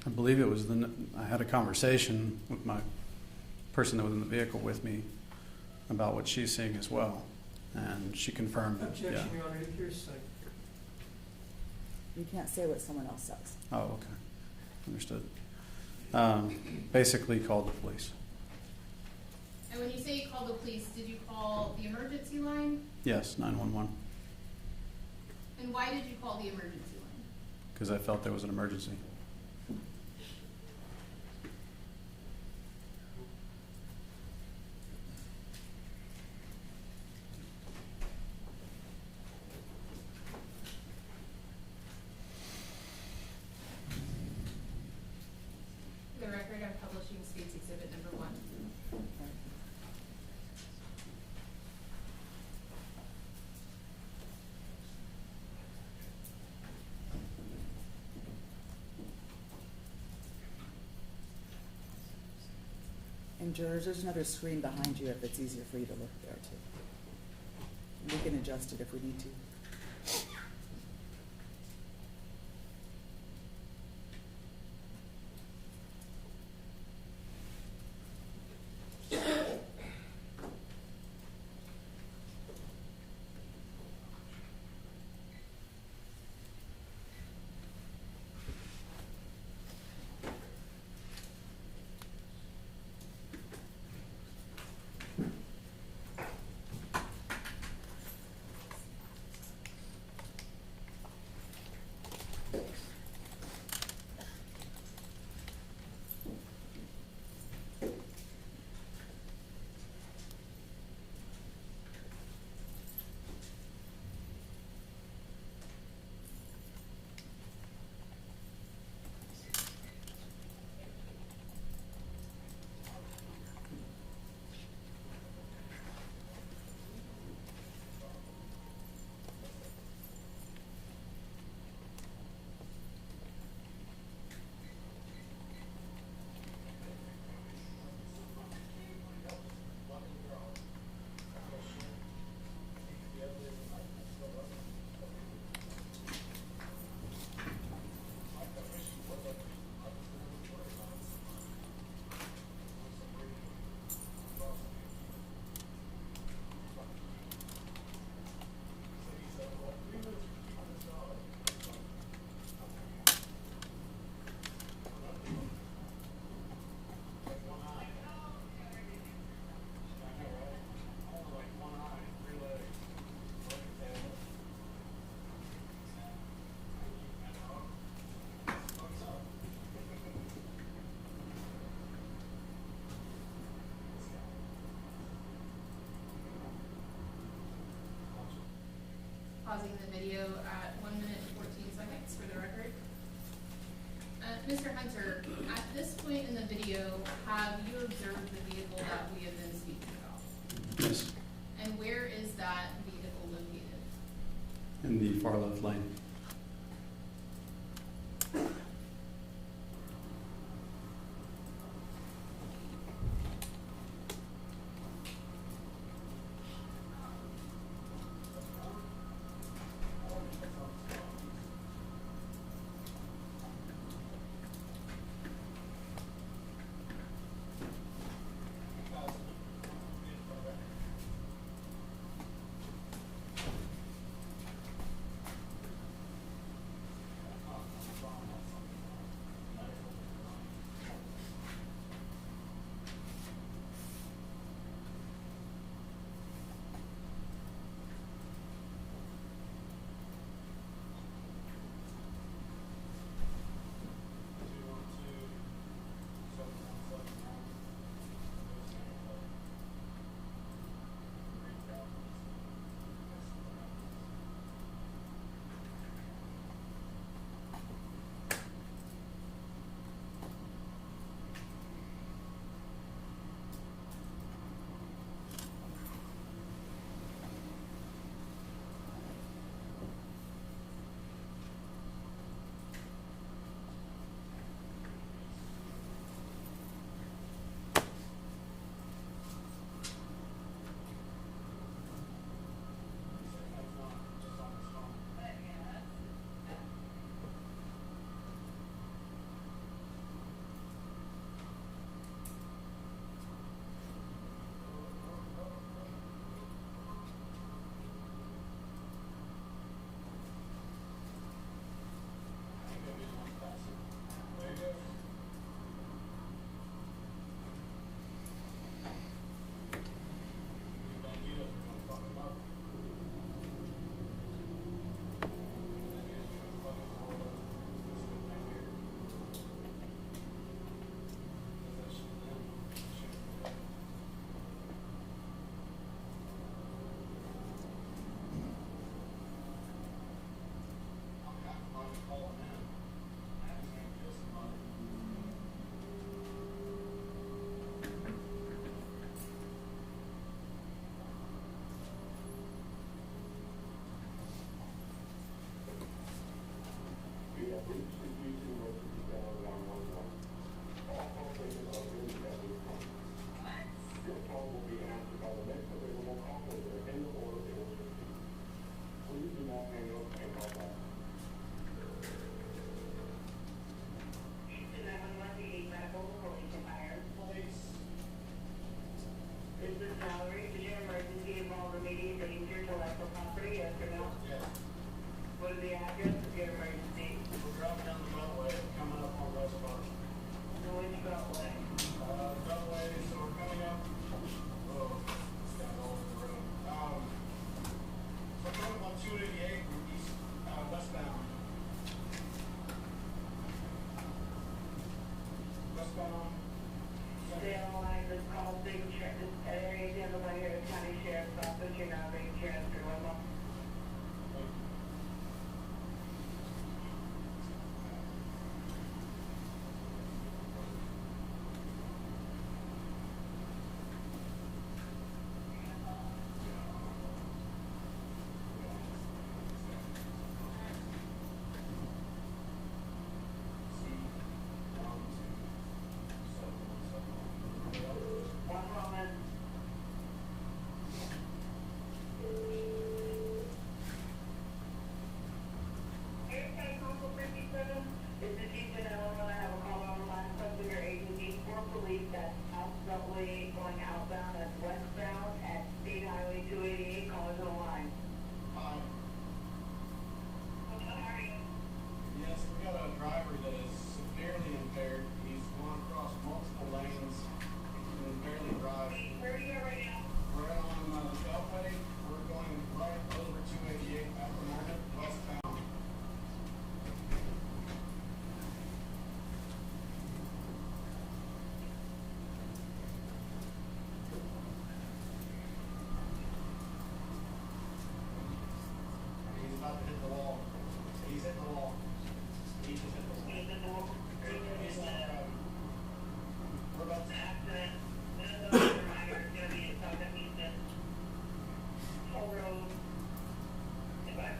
I believe it was I had a conversation with my person that was in the vehicle with me about what she's seeing as well, and she confirmed that. Objection, Your Honor, to hearsay. You can't say what someone else says. Oh, okay, understood. Basically, called the police. And when you say you called the police, did you call the emergency line? Yes, 911, And why did you call the emergency line? because I felt there was an emergency. For the record, I'm publishing State's Exhibit number 1. And jurors, there's another screen behind you if it's easier for you to look there too. We can adjust it if we need to. Pausing the video at 1 minute and 14 seconds for the record. Mr. Hunter, at this point in the video, have you observed the vehicle that we have been speaking about? Yes, And where is that vehicle located? in the far left lane. westbound. Stay on the line, this call being this area handled by here at County Sheriff's Office, you're now being transferred, Westbound. One moment. Airplane Council 57, this is Houston, Illinois. I have a call on the line from your agency for police that house subway going outbound and westbound at State Highway 288. Callers on the line. Hi. How are you? Yes, we got a driver that is severely impaired. He's going across multiple lanes. He can barely drive. Where are you at right now? We're on Beltway. We're going right over 288 at the moment, westbound. He's about to hit the wall. He's hit the wall. He just hit the wall. Is it the one? He's not driving. We're about to. Accident. Another reminder, it's gonna be in South Houston. Toll Road. Goodbye.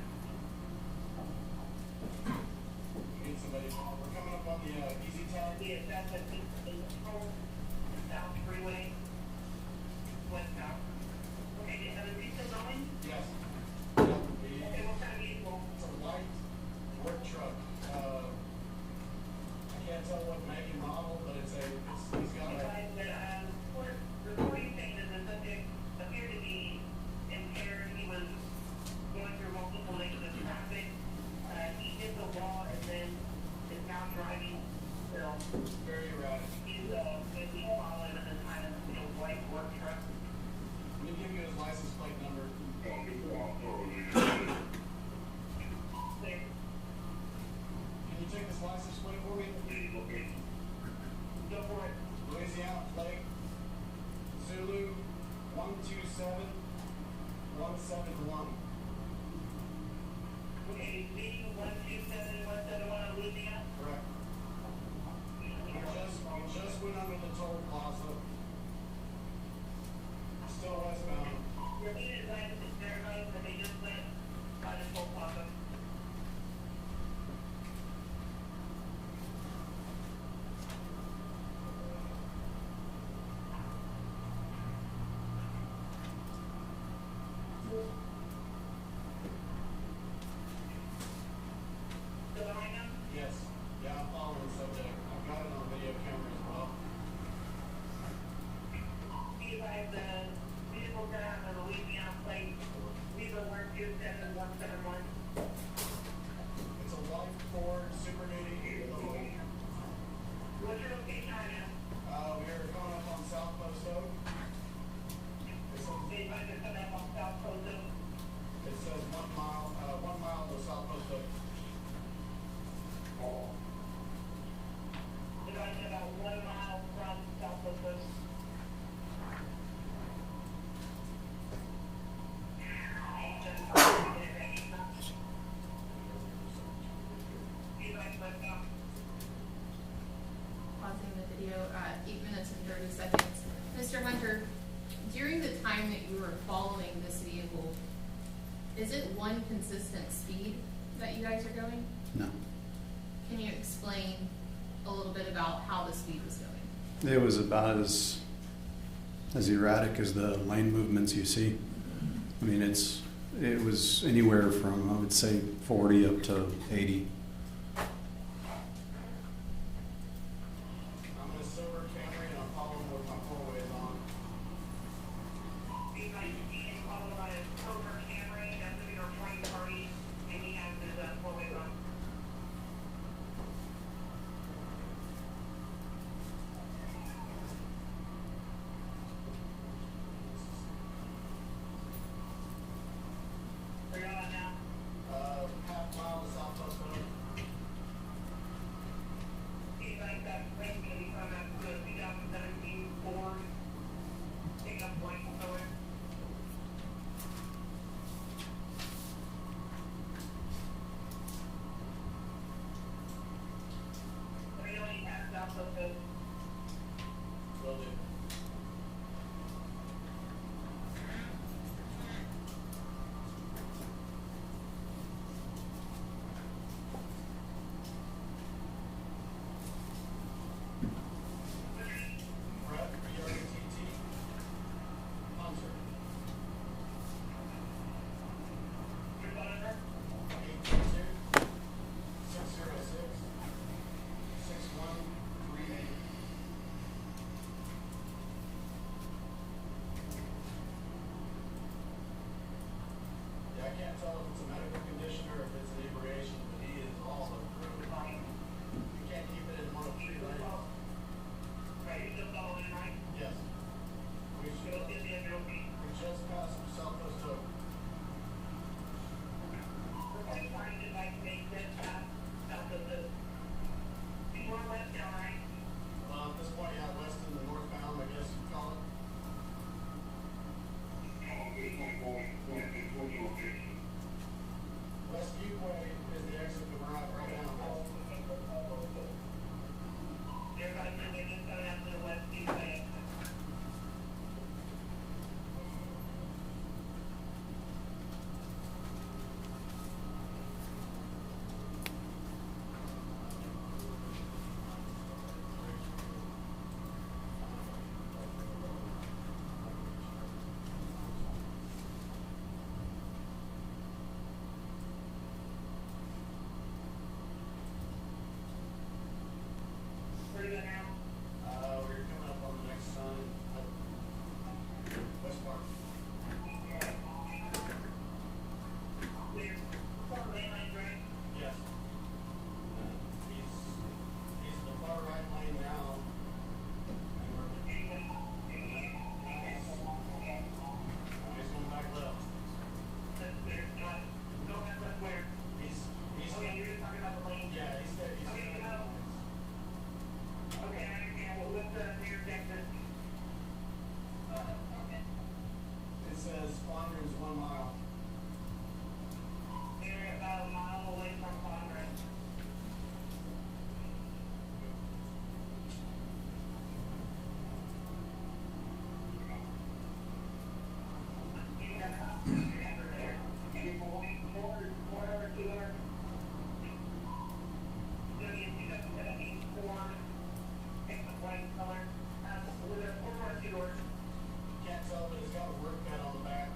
We need somebody. We're coming up on the easy tower. Be at South Houston, Toll, South Freeway, westbound. Okay, do you have a reason going? Yes. Okay, what kind of vehicle? It's a light work truck. I can't tell what make and model, but he's got a, Advise that, reporting saying that the subject appeared to be impaired. He was going through multiple lanes of traffic. He hit the wall and then is now driving, so very erratic. he's, going to be following at the time of the white work truck. Let me give you his license plate number. Clear. Can you take this license plate for me? Go for it. Louisiana plate, Zulu 127 171. Okay, B 127171 Louisiana. Correct. We just went under the toll plaza. Still westbound. Repeat his license, verify that they just went by the toll plaza. Still behind him? Yes. Yeah, I'm following the subject. I've got it on video camera as well. Be advised the vehicle that have a Louisiana plate, Viva 127171. It's a light Ford Super Duty. What's your location right now? We are coming up on South Post Oak. Be advised they're coming up on South Coast. It says 1 mile to South Post Oak. Advised about 1 mile from South Coast. Be advised westbound. Pausing the video at 8 minutes and 30 seconds. Mr. Hunter, during the time that you were following this vehicle, is it one consistent speed that you guys are going? No. Can you explain a little bit about how the speed was going? It was about as erratic as the lane movements you see. I mean, it was anywhere from, I would say, 40 up to 80. I'm in a silver Camry and I'm following with my four-ways on. Be advised being followed by a silver Camry, that's gonna be our 20 party, and he has his, four-way on. Where you at now? Half mile to South Post Oak. also good. Will do. Brett, B-R-E-T-T, Hunter. Your phone number? 822-606-6138. Yeah, I can't tell if it's a medical condition or if it's an inebriation, but he is all approved. You can't keep it in one of 3 lanes. Right, you just following, right? Yes. We You don't get the envelope. we just passed South Coast Oak. Okay, fine, if I can make this, out of the, you want west now, right? At this point, yeah, Weston and northbound, I guess you'd call it. West Viewway is the exit that we're at right now. Everybody know they're just coming out to the west east side. Where do you go now? We're coming up on the next sign. West Park. We're from mainline, right? Yes. He's in the far right lane now. And he's going back left. That's there, go back left where? He's Okay, you're just talking about the lane? yeah, he's there. He's Okay, there. Okay, I understand, well, what's the intersection? It says Fondren's 1 mile. They're about a mile away from Congress. Can't tell, but he's got a work pad on the back.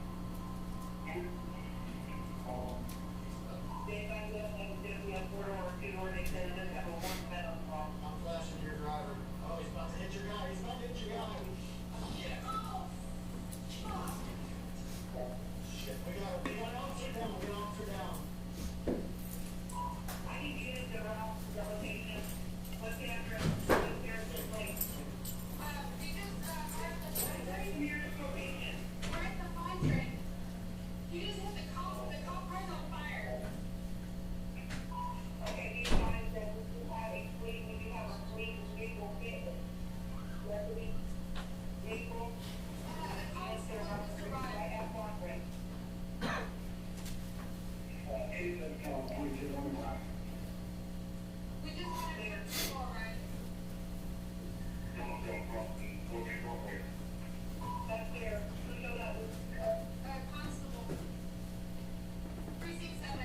I'm flashing your driver. Oh, he's about to hit your guy. He's about to hit your guy. Yeah. Shit. We got an officer down. We got an officer down. What's the address? What's the address, please? Nearest location. Okay, you guys, that we do have a fleet, we do have a fleet vehicle vehicle. Deputy vehicle. And there are three right at Congress. That's there. Who showed up? Constable. Precinct 7.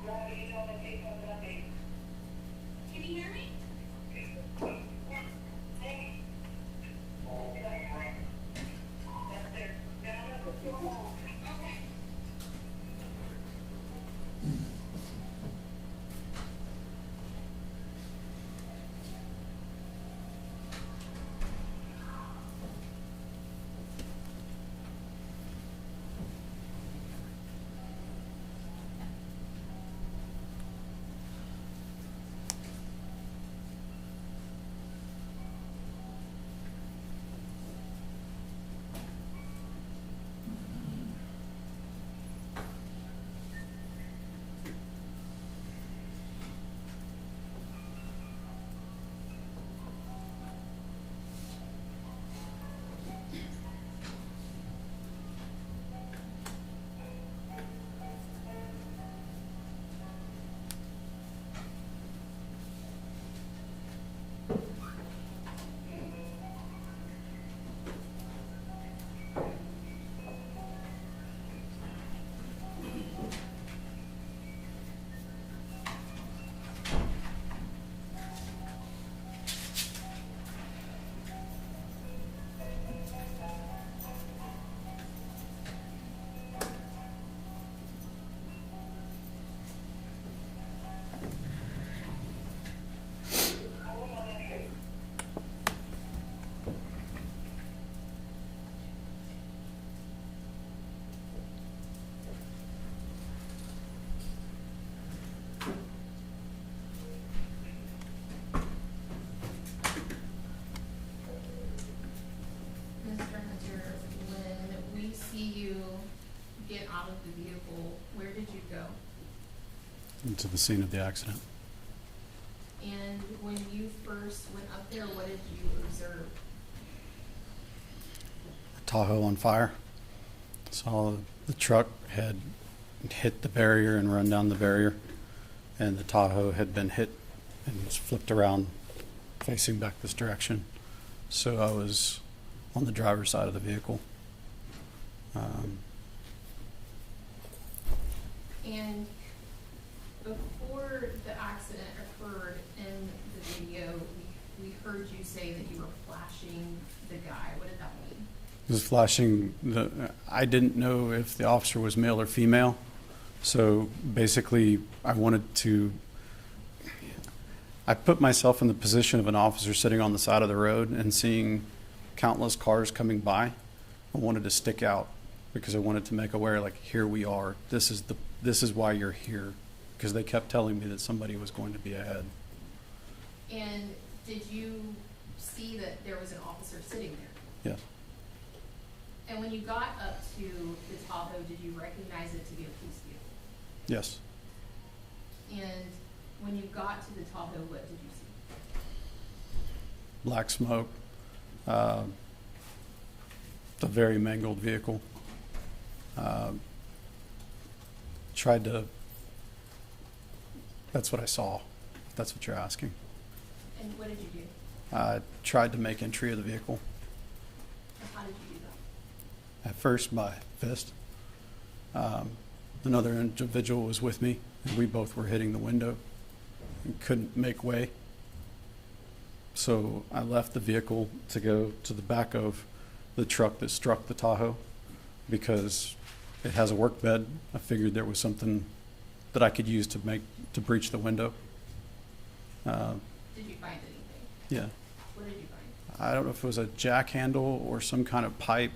Driver, you know the case of the update. Can you hear me? That's there. Down at the school. Okay. get out of the vehicle, where did you go? Into the scene of the accident. And when you first went up there, what did you observe? Tahoe on fire. Saw the truck had hit the barrier and run down the barrier, and the Tahoe had been hit and was flipped around facing back this direction. So I was on the driver's side of the vehicle. And before the accident occurred in the video, we heard you say that you were flashing the guy. What did that mean? Was flashing I didn't know if the officer was male or female. So basically I put myself in the position of an officer sitting on the side of the road and seeing countless cars coming by. I wanted to stick out because I wanted to make aware, like, here we are. This is why you're here. Because they kept telling me that somebody was going to be ahead. And did you see that there was an officer sitting there? Yes. And when you got up to the Tahoe, did you recognize it to be a police vehicle? Yes. And when you got to the Tahoe, what did you see? Black smoke. A very mangled vehicle. That's what I saw. If that's what you're asking. And what did you do? I tried to make entry of the vehicle. And how did you do that? At first by fist. Another individual was with me, and we both were hitting the window and couldn't make way. So I left the vehicle to go to the back of the truck that struck the Tahoe because it has a work bed. I figured there was something that I could use to breach the window. Did you find anything? Yeah. What did you find? I don't know if it was a jack handle or some kind of pipe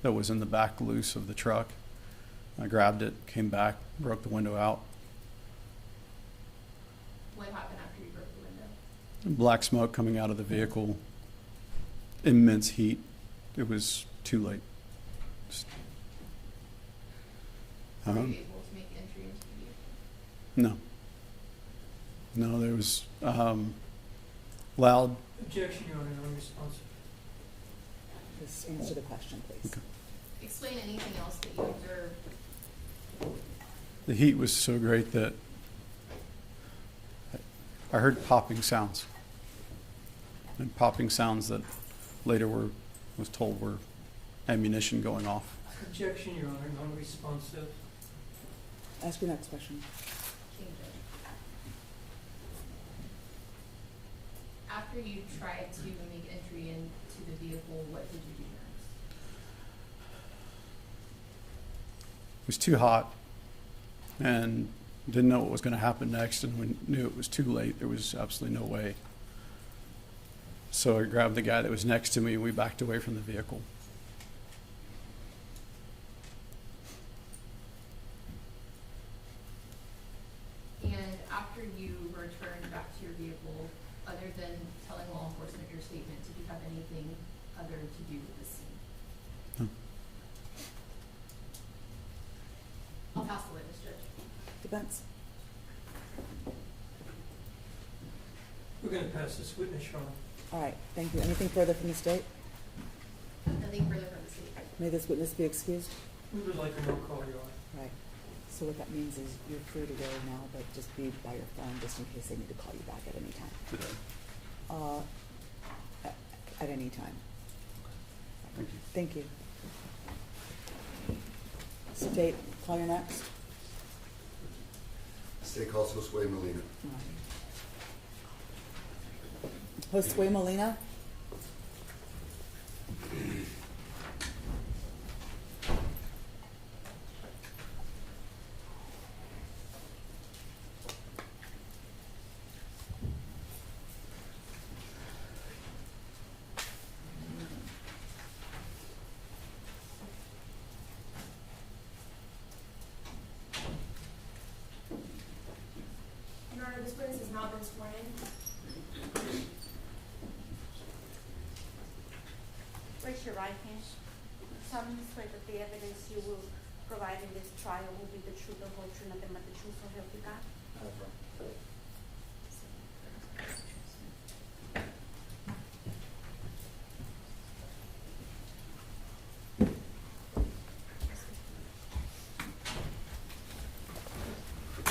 that was in the back loose of the truck. I grabbed it, came back, broke the window out. What happened after you broke the window? Black smoke coming out of the vehicle, immense heat. It was too late. Were you able to make entry into the vehicle? No. No, there was loud. Objection, Your Honor, non-responsive. Just answer the question, please. Okay. Explain anything else that you observed. The heat was so great that I heard popping sounds. And popping sounds that later was told were ammunition going off. Objection, Your Honor, non-responsive. Ask your next question. King Judge. After you tried to make entry into the vehicle, what did you do next? It was too hot and didn't know what was going to happen next, and we knew it was too late. There was absolutely no way. So I grabbed the guy that was next to me and we backed away from the vehicle. And after you returned back to your vehicle, other than telling law enforcement your statement, did you have anything other to do with the scene? No. I'll pass the witness, Judge. Defense. We're going to pass this witness, Your Honor. All right, thank you. Anything further from the state? Nothing further from the state. May this witness be excused? We would like a roll call, Your Honor. Right. So what that means is you're free to go now, but just be by your phone just in case they need to call you back at any time. At any time. Thank you. Thank you. State, call your next. State calls Josue Molina. Josue Molina? Your Honor, this witness has not been sworn in. Raise your right hand. Solemnly swear that the evidence you will providing this trial will be the truth, the whole truth, nothing but the truth, so help you God.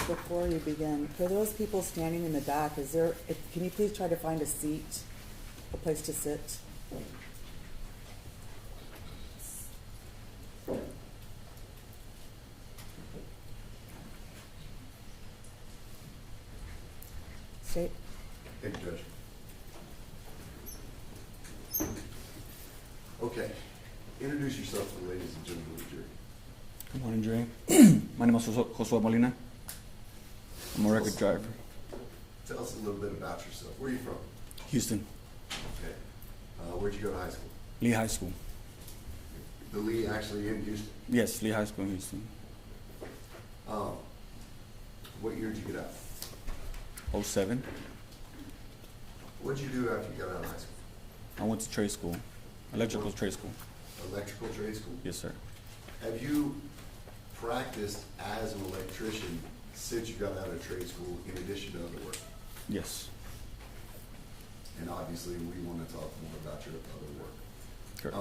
Before you begin, for those people standing in the back, can you please try to find a seat, a place to sit? State. Thank you, Judge. Okay, introduce yourself to the ladies and gentlemen of the jury. Good morning, Dre. My name is Josue Molina. I'm a record driver. Tell us a little bit about yourself. Where are you from? Houston, Okay. Where'd you go to high school? Lee High School. The Lee actually in Houston? Yes, Lee High School in Houston. What year did you get out? 07. What'd you do after you got out of high school? I went to trade school, electrical trade school. Electrical trade school? Yes, sir. Have you practiced as an electrician since you got out of trade school in addition to other work? Yes. And obviously, we want to talk more about your other work. Correct.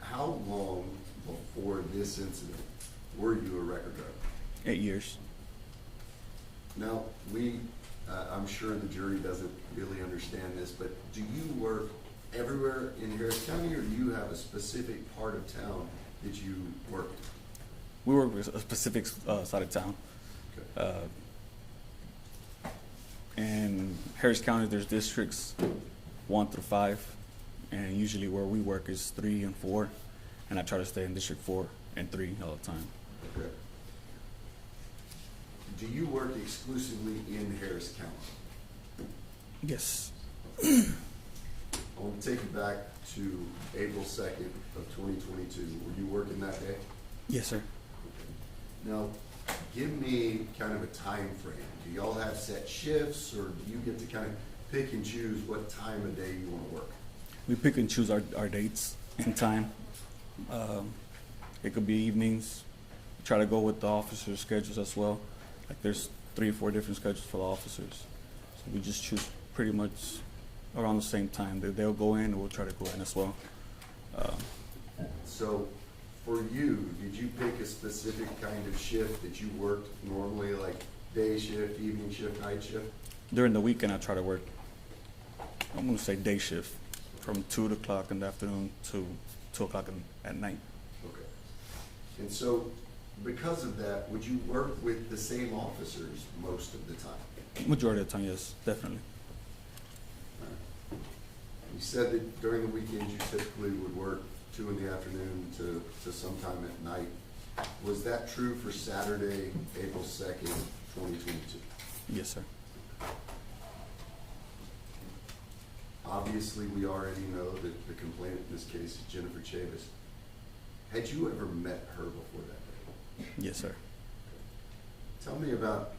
How long before this incident were you a record driver? 8 years. Now, I'm sure the jury doesn't really understand this, but do you work everywhere in Harris County, or do you have a specific part of town that you work in? We work with a specific side of town. Okay. In Harris County, there's districts 1 through 5, and usually where we work is 3 and 4, and I try to stay in District 4 and 3 all the time. Okay. Do you work exclusively in Harris County? Yes. I want to take you back to April 2nd of 2022. Were you working that day? Yes, sir. Now, give me kind of a time frame. Do y'all have set shifts, or do you get to kind of pick and choose what time of day you want to work? We pick and choose our dates and time. It could be evenings. Try to go with the officers' schedules as well. Like there's 3 or 4 different schedules for the officers. So we just choose pretty much around the same time. They'll go in and we'll try to go in as well. So for you, did you pick a specific kind of shift that you worked normally, like day shift, evening shift, night shift? During the weekend, I try to work, I'm going to say day shift, from 2 o'clock in the afternoon to 2 o'clock at night. Okay. And so because of that, would you work with the same officers most of the time? Majority of the time, yes, definitely. You said that during the weekends you typically would work 2 in the afternoon to sometime at night. Was that true for Saturday, April 2nd, 2022? Yes, sir. Obviously, we already know that the complainant in this case is Jennifer Chavis. Had you ever met her before that day? Yes, sir. Tell me about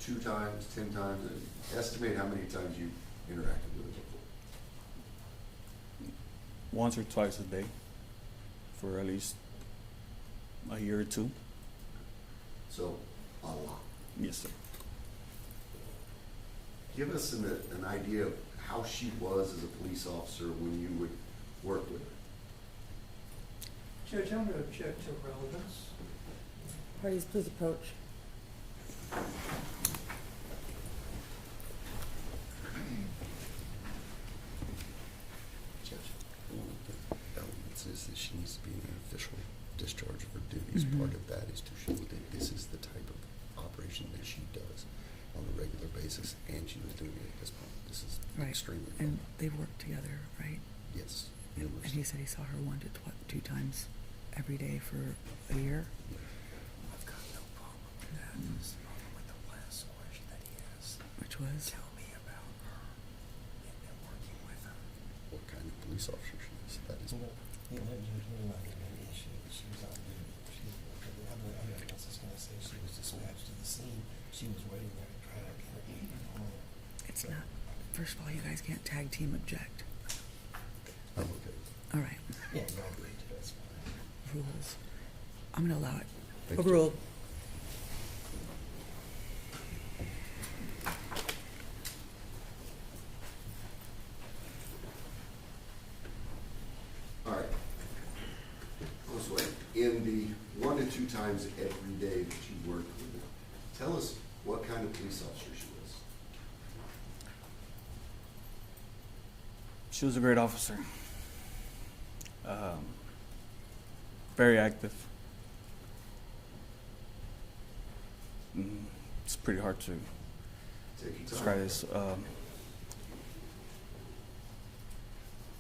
2 times, 10 times, and estimate how many times you interacted with her before. Once or twice a day for at least a year or 2. So, a lot. Yes, sir. Give us an idea of how she was as a police officer when you would work with her. Judge, I'm going to object to relevance. Parties, please approach. Judge, one of the elements is that she needs to be in an official discharge of her duties. Part of that is to show that this is the type of operation that she does on a regular basis, and she was doing it at this point. This is Right, extremely and relevant. they've worked together, right? Yes. And he said he saw her 1 to 2 times every day for a year. I've got no problem with that. It's the problem with the last question that he asked. Which was? Tell me about her and working with her. What kind of police officer she is. That is. She was on duty. I was just gonna say she was dispatched to the scene. She was waiting there to try to get her home. It's not. First of all, you guys can't tag team object. I'm okay. All right. Yeah, no, that's fine. Rules. I'm gonna allow it. Thank you. Overruled. All right. This way, in the 1 to 2 times every day that you worked with her, tell us what kind of police officer she was. She was a great officer. Very active. It's pretty hard to Take your describe time. this.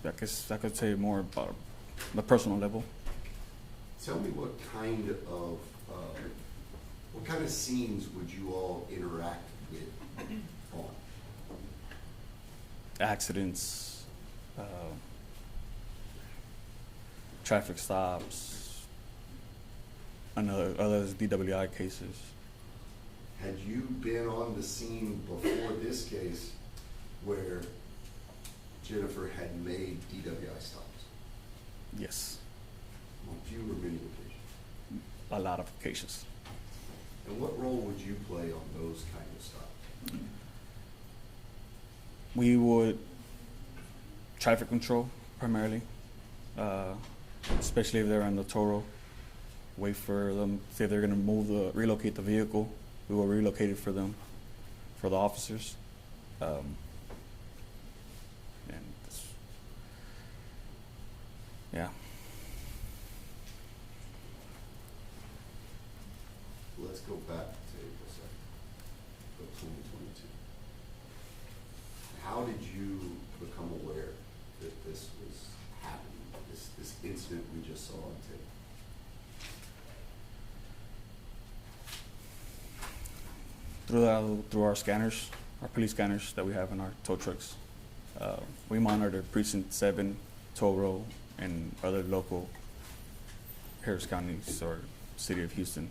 I guess I could tell you more about the personal level. Tell me what kind of scenes would you all interact with on? Accidents, traffic stops, other DWI cases. Had you been on the scene before this case where Jennifer had made DWI stops? Yes, On few or many occasions? a lot of occasions. And what role would you play on those kind of stops? We would traffic control primarily, especially if they're on the toll road. Wait for them, say they're going to relocate the vehicle. We will relocate it for them, for the officers. And yeah. Let's go back to April 2nd of 2022. How did you become aware that this was happening, this incident we just saw on tape? Through our scanners, our police scanners that we have in our tow trucks. We monitor Precinct 7, toll road, and other local Harris counties or city of Houston.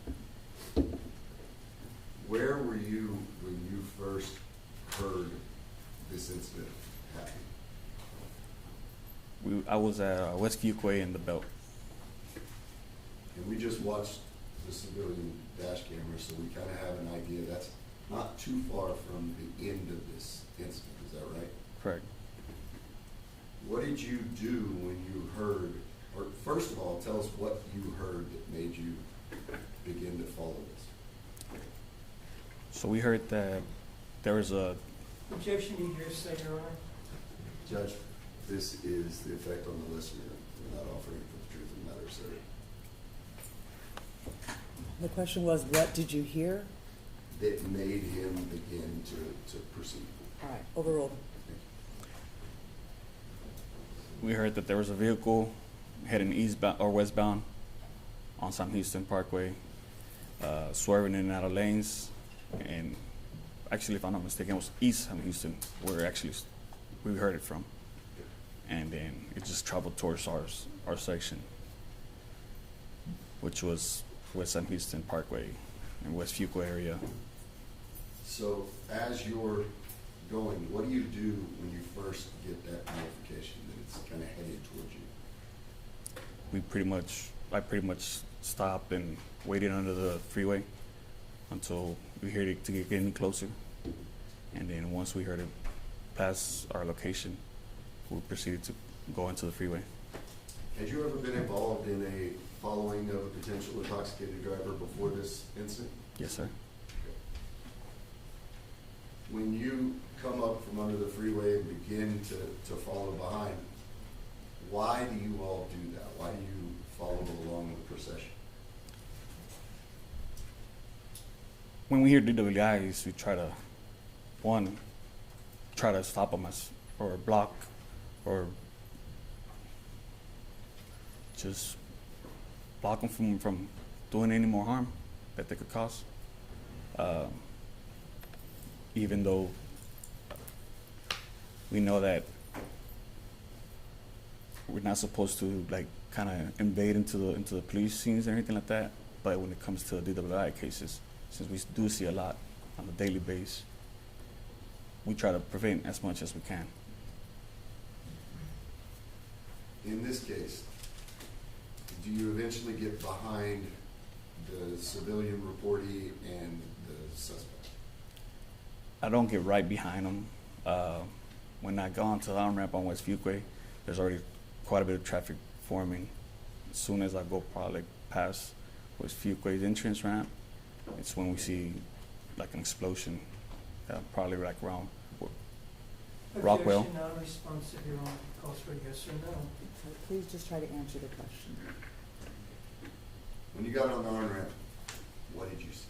Where were you when you first heard this incident happen? I was at West Fuquay in the Belt. And we just watched the civilian dash camera, so we kind of have an idea. That's not too far from the end of this incident, is that right? Correct. What did you do when you heard, or first of all, tell us what you heard that made you begin to follow this? So we heard that there was a Objection, you hear say, Your Honor. Judge, this is the effect on the listener. We're not offering for the truth of the matter, sir. The question was, what did you hear? That made him begin to proceed. All right, overruled. we heard that there was a vehicle heading eastbound or westbound on Sam Houston Parkway, swerving in and out of lanes, and actually, if I'm not mistaken, it was East Sam Houston where we heard it from, and then it just traveled towards our section, which was West Sam Houston Parkway and West Fuqua area. So as you're going, what do you do when you first get that notification that it's kind of headed towards you? I pretty much stopped and waited under the freeway until we heard it to get any closer. And then once we heard it pass our location, we proceeded to go into the freeway. Had you ever been involved in a following of a potential intoxicated driver before this incident? Yes, sir. When you come up from under the freeway and begin to follow behind, why do you all do that? Why do you follow along the procession? When we hear DWIs, we try to stop them or block or just block them from doing any more harm that they could cause. Even though we know that we're not supposed to kind of invade into the police scenes or anything like that, but when it comes to DWI cases, since we do see a lot on a daily basis, we try to prevent as much as we can. In this case, do you eventually get behind the civilian reportee and the suspect? I don't get right behind them. When I go onto the on-ramp on West Fuquay, there's already quite a bit of traffic forming. As soon as I go probably past West Fuquay's entrance ramp, it's when we see like an explosion, probably like around Rockwell. Objection, non-responsive, Your Honor. Calls for yes or no. So please just try to answer the question. When you got on the on-ramp, what did you see?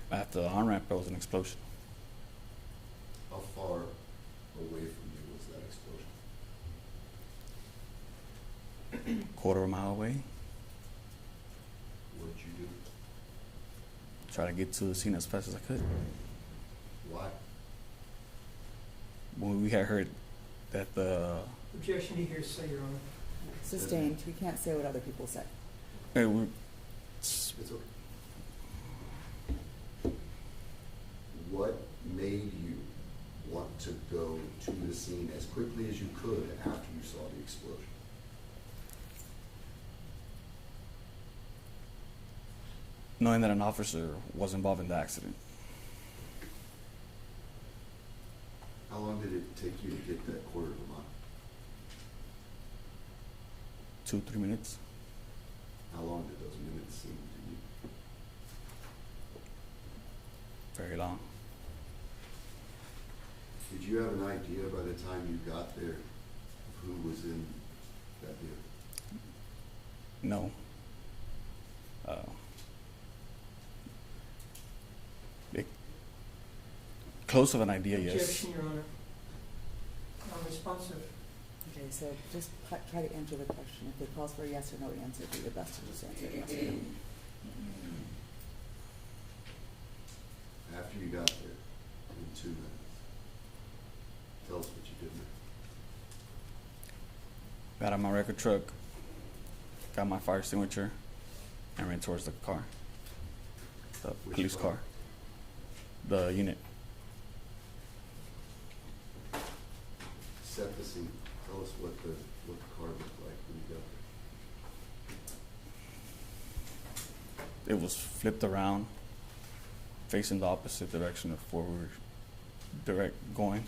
After the on-ramp, there was an explosion. How far away from you was that explosion? Quarter of a mile away. What did you do? Try to get to the scene as fast as I could. Why? When we had heard that the Objection to hearsay, Your Honor. Sustained, we can't say what other people say. It's okay. What made you want to go to the scene as quickly as you could after you saw the explosion? knowing that an officer was involved in the accident. How long did it take you to get that quarter of a mile? 2-3 minutes. How long did those minutes seem to you? Very long. Did you have an idea by the time you got there of who was in that vehicle? No. Close of an idea, yes. Objection, Your Honor. Non-responsive. Okay, so just try to answer the question. If it calls for a yes or no answer, do your best to just answer yes or no. After you got there, in 2 minutes, tell us what you did next. Got out my record truck, got my fire extinguisher, and ran towards the car. The Which police car? car. The unit. Set the scene. Tell us what the car looked like when you got there. It was flipped around, facing the opposite direction of where we were going.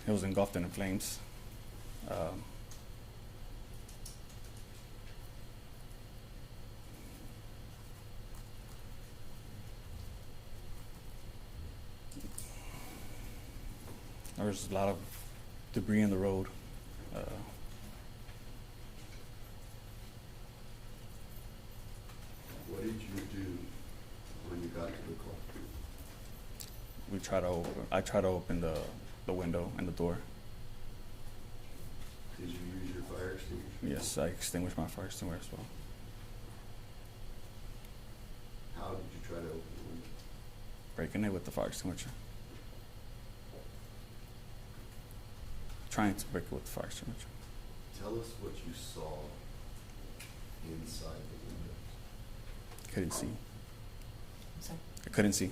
It was engulfed in flames. There was a lot of debris in the road. What did you do when you got to the car? I tried to open the window and the door. Did you use your fire extinguisher? Yes, I extinguished my fire extinguisher as well. How did you try to open the window? Breaking it with the fire extinguisher. Trying to break it with the fire extinguisher. Tell us what you saw inside the window. Couldn't see. Sorry? I couldn't see.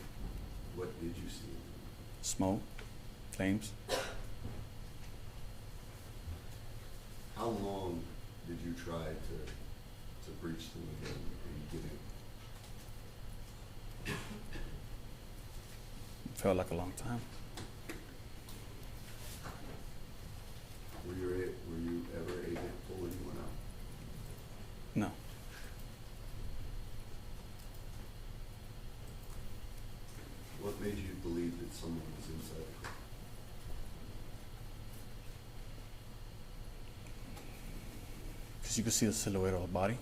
What did you see? Smoke, flames. How long did you try to breach the window and get in? Felt like a long time. Were you ever able to pull anyone out? No. What made you believe that someone was inside the car? Because you could see the silhouette of the body.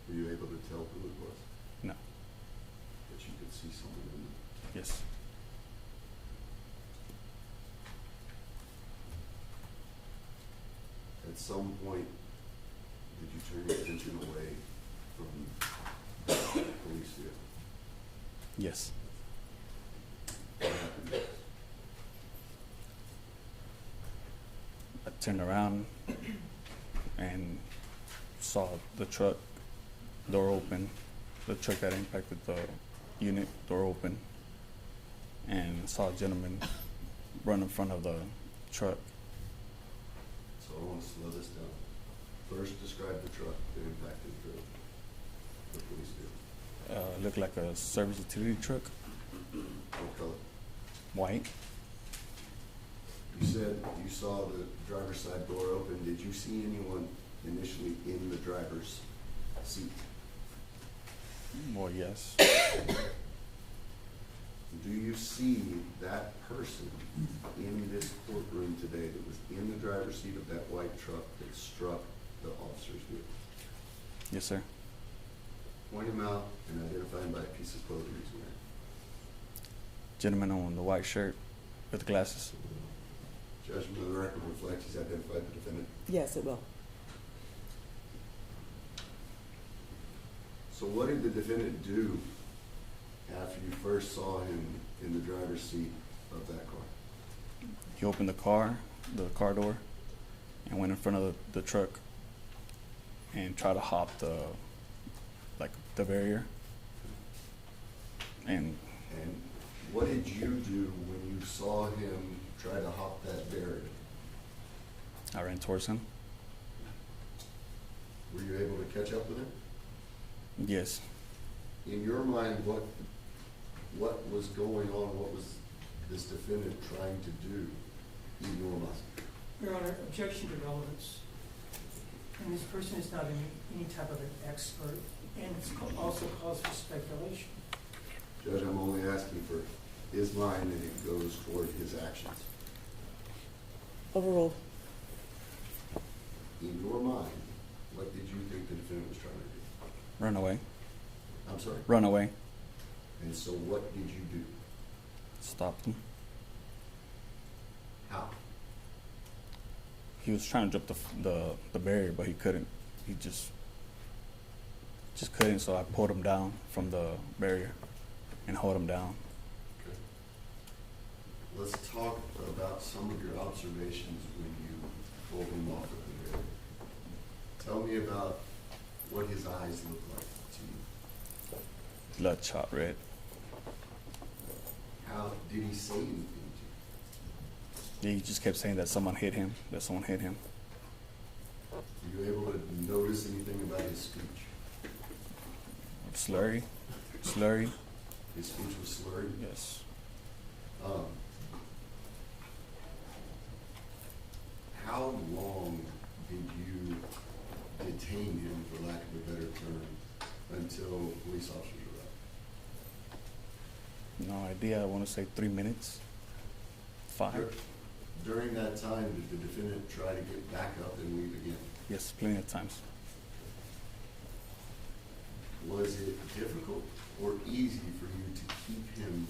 Were you able to tell who it was? No. But you could see someone in it? Yes. At some point, did you turn your attention away from the police vehicle? Yes. What happened next? I turned around and saw the truck door open, the truck that impacted the unit door open, and saw a gentleman run in front of the truck slow this down. First, describe the truck that impacted the police vehicle. Looked like a service utility truck, What color? white. You said you saw the driver's side door open. Did you see anyone initially in the driver's seat? Well, yes. Do you see that person in this courtroom today that was in the driver's seat of that white truck that struck the officer's vehicle? Yes, sir. Point him out and identify him by a piece of clothing he's wearing. Gentleman on the white shirt with glasses. Judgment of the record reflects he's identified the defendant. Yes, it will. So what did the defendant do after you first saw him in the driver's seat of that car? He opened the car door, and went in front of the truck and tried to hop the barrier. And And what did you do when you saw him try to hop that barrier? I ran towards him. Were you able to catch up with him? Yes. In your mind, what was going on? What was this defendant trying to do in your mind? Your Honor, objection to relevance. And this person is not any type of an expert, and it's also cause for speculation. Judge, I'm only asking for his mind, and it goes toward his actions. Overruled. In your mind, what did you think the defendant was trying to do? Run away. I'm sorry? Run away. And so what did you do? Stopped him. How? He was trying to jump the barrier, but he couldn't. He just couldn't. So I pulled him down from the barrier and hold him down. Okay. Let's talk about some of your observations when you pulled him off of the barrier. Tell me about what his eyes look like to you. Bloodshot red. How did he say anything to He just kept saying that someone hit him. That someone hit him. you? Were you able to notice anything about his speech? Slurry. His speech was slurred? Yes. How long did you detain him, for lack of a better term, until police officers arrived? No idea. I want to say 3 minutes. 5. During that time, did the defendant try to get back up and leave again? Yes, plenty of times. Was it difficult or easy for you to keep him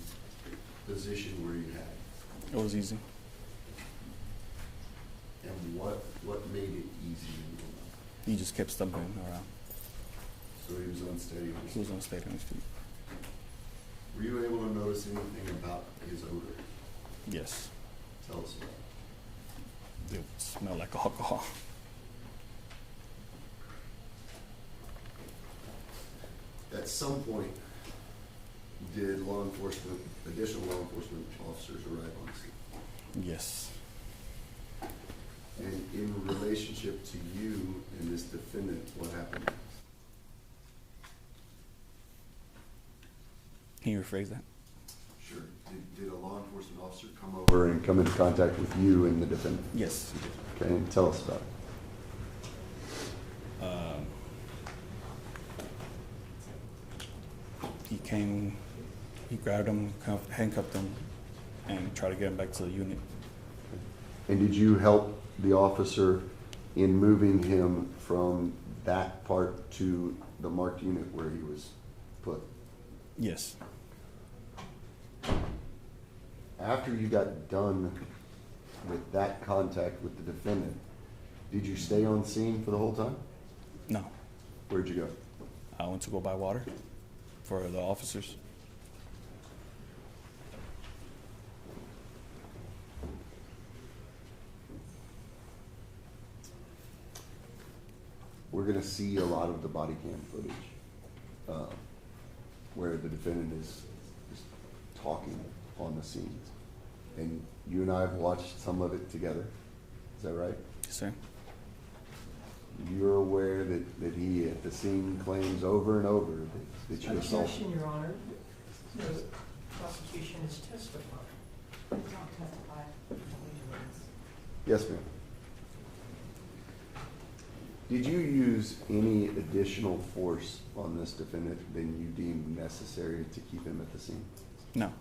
positioned where you had him? It was easy. And what made it easy in your mind? He just kept stumbling around. So he was unsteady on his He was feet. unsteady on his feet. Were you able to notice anything about his odor? Yes. Tell us about it. It smelled like alcohol. At some point, did additional law enforcement officers arrive on scene? Yes. And in relationship to you and this defendant, what happened next? Can you rephrase that? Sure. Did a law enforcement officer come over and come into contact with you and the defendant? Yes. Okay, and tell us about it. He came, he grabbed him, handcuffed him, and tried to get him back to the unit. And did you help the officer in moving him from that part to the marked unit where he was put? Yes. After you got done with that contact with the defendant, did you stay on scene for the whole time? No. Where'd you go? I went to go buy water for the officers. We're gonna see a lot of the body cam footage, where the defendant is talking on the scenes. And you and I have watched some of it together, is that right? Yes, sir. you're aware that he at the scene claims over and over that you assaulted? Objection, Your Honor. The prosecution is testifying. Don't testify. Yes, ma'am. Did you use any additional force on this defendant than you deemed necessary to keep him at the scene? No.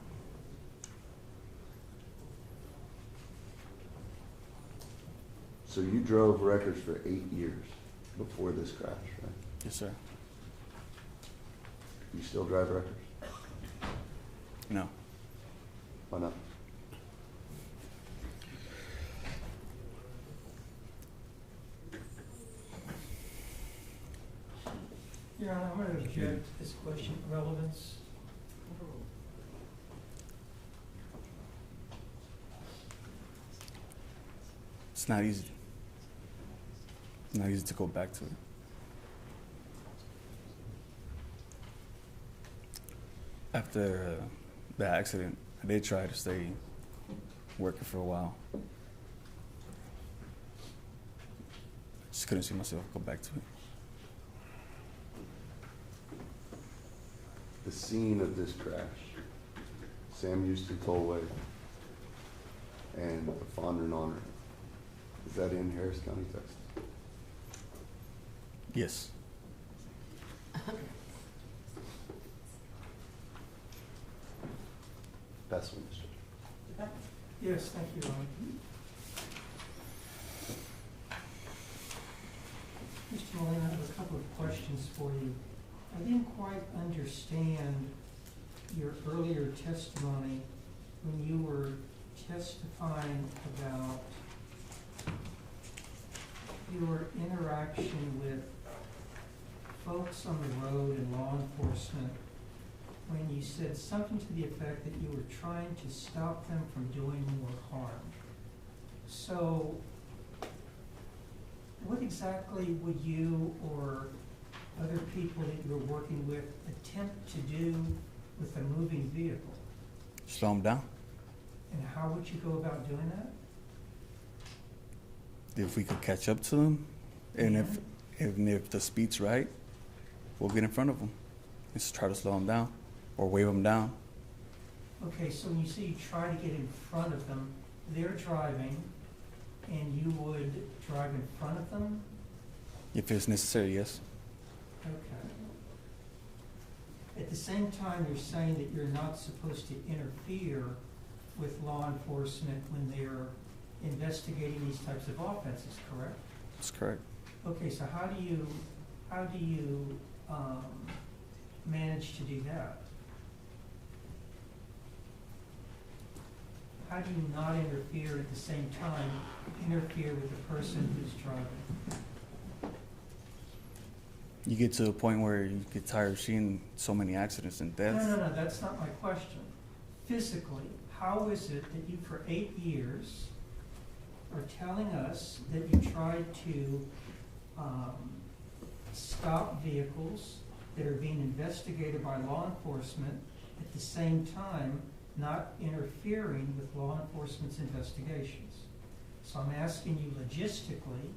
So you drove records for 8 years before this crash, right? Yes, sir. You still drive records? No. Why not? Your Honor, I'm going to object to this question of relevance. It's not easy. It's not easy to go back to it. After the accident, I did try to stay working for a while. Just couldn't see myself go back to it. The scene of this crash, Sam Houston Tollway and the Fondren Honor, is that in Harris County, Texas? Yes. That's one, Mr. Yes, thank you, Your Honor. Mr. Molina, I have a couple of questions for you. I didn't quite understand your earlier testimony when you were testifying about your interaction with folks on the road and law enforcement, when you said something to the effect that you were trying to stop them from doing more harm. So, what exactly would you or other people that you're working with attempt to do with a moving vehicle? Slow them down. And how would you go about doing that? If we could catch up to them, and if the speed's right, we'll get in front of them. Just try to slow them down or wave them down. Okay, so when you say you try to get in front of them, they're driving, and you would drive in front of them? If it's necessary, yes. Okay. At the same time, you're saying that you're not supposed to interfere with law enforcement when they're investigating these types of offenses, correct? That's correct. Okay, so how do you manage to do that? How do you not interfere at the same time, interfere with the person who's driving? You get to a point where you get tired of seeing so many accidents and deaths. No, that's not my question. Physically, how is it that you, for 8 years, are telling us that you tried to stop vehicles that are being investigated by law enforcement, at the same time not interfering with law enforcement's investigations? So I'm asking you logistically,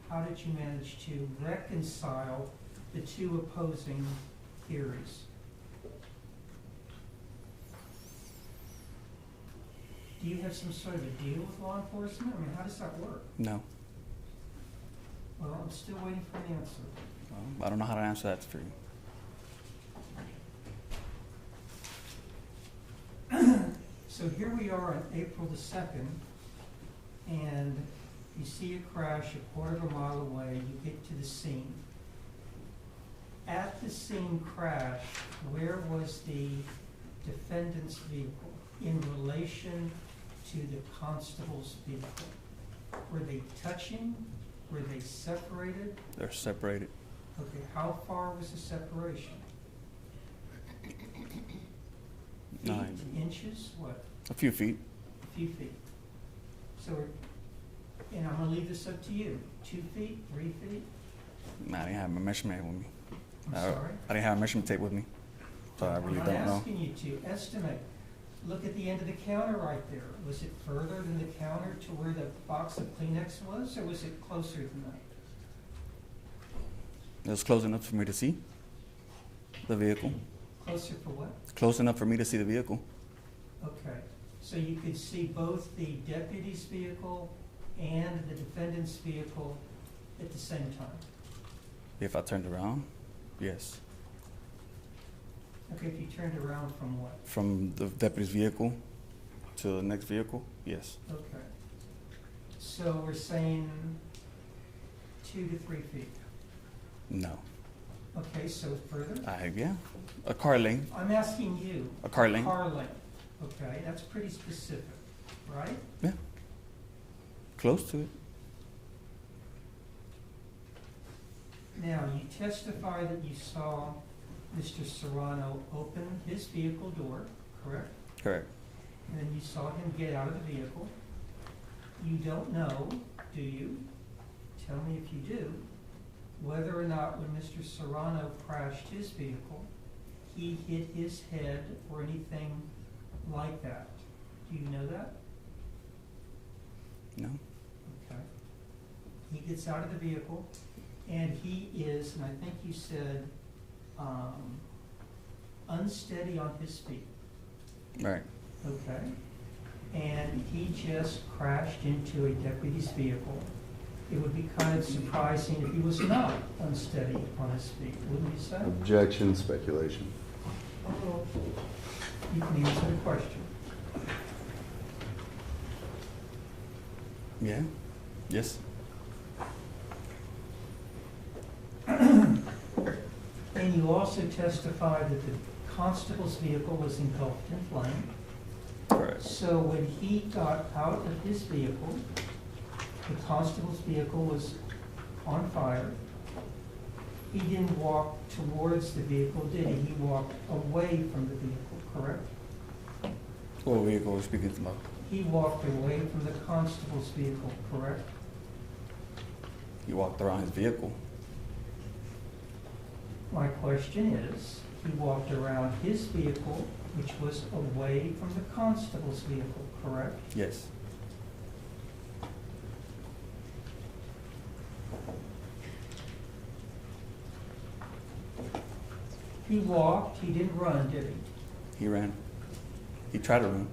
how did you manage to reconcile the two opposing theories? Do you have some sort of a deal with law enforcement? I mean, how does that work? No. Well, I'm still waiting for an answer. I don't know how to answer that for you. So here we are on April the 2nd, and you see a crash a quarter of a mile away, you get to the scene. At the scene crash, where was the defendant's vehicle in relation to the constable's vehicle? Were they touching? Were they separated? They're separated. Okay, how far was the separation? 9. Inches? What? A few feet. A few feet. So, and I'm gonna leave this up to you. 2 feet, 3 feet? Nah, I didn't have my measurement with me. I'm sorry? I didn't have a measurement tape with me, so I really don't I'm not know. asking you to estimate. Look at the end of the counter right there. Was it further than the counter to where the box of Kleenex was, or was it closer than that? It was close enough for me to see the vehicle. Closer for what? Close enough for me to see the vehicle. Okay, so you could see both the deputy's vehicle and the defendant's vehicle at the same time? If I turned around, yes. Okay, if you turned around from what? From the deputy's vehicle to the next vehicle, yes. Okay. So we're saying 2 to 3 feet. No. Okay, so further? Yeah. A car lane. I'm asking you. A car lane. Car length. Okay, that's pretty specific, right? Yeah. Close to it. Now, you testify that you saw Mr. Serrano open his vehicle door, correct? Correct. And then you saw him get out of the vehicle. You don't know, do you? Tell me if you do, whether or not when Mr. Serrano crashed his vehicle, he hit his head or anything like that. Do you know that? No. Okay. He gets out of the vehicle, and he is, and I think you said, unsteady on his feet. Right. Okay. And he just crashed into a deputy's vehicle. It would be kind of surprising if he was not unsteady on his feet, wouldn't you say? Objection, speculation. You can answer the question. Yeah. Yes. And you also testified that the constable's vehicle was engulfed in flame. Correct. So when he got out of his vehicle, the constable's vehicle was on fire. He didn't walk towards the vehicle, did he? He walked away from the vehicle, correct? What vehicle are we speaking about? He walked away from the constable's vehicle, correct? He walked around his vehicle. My question is, he walked around his vehicle, which was away from the constable's vehicle, correct? Yes. He walked, he didn't run, did he? He ran. He tried to run.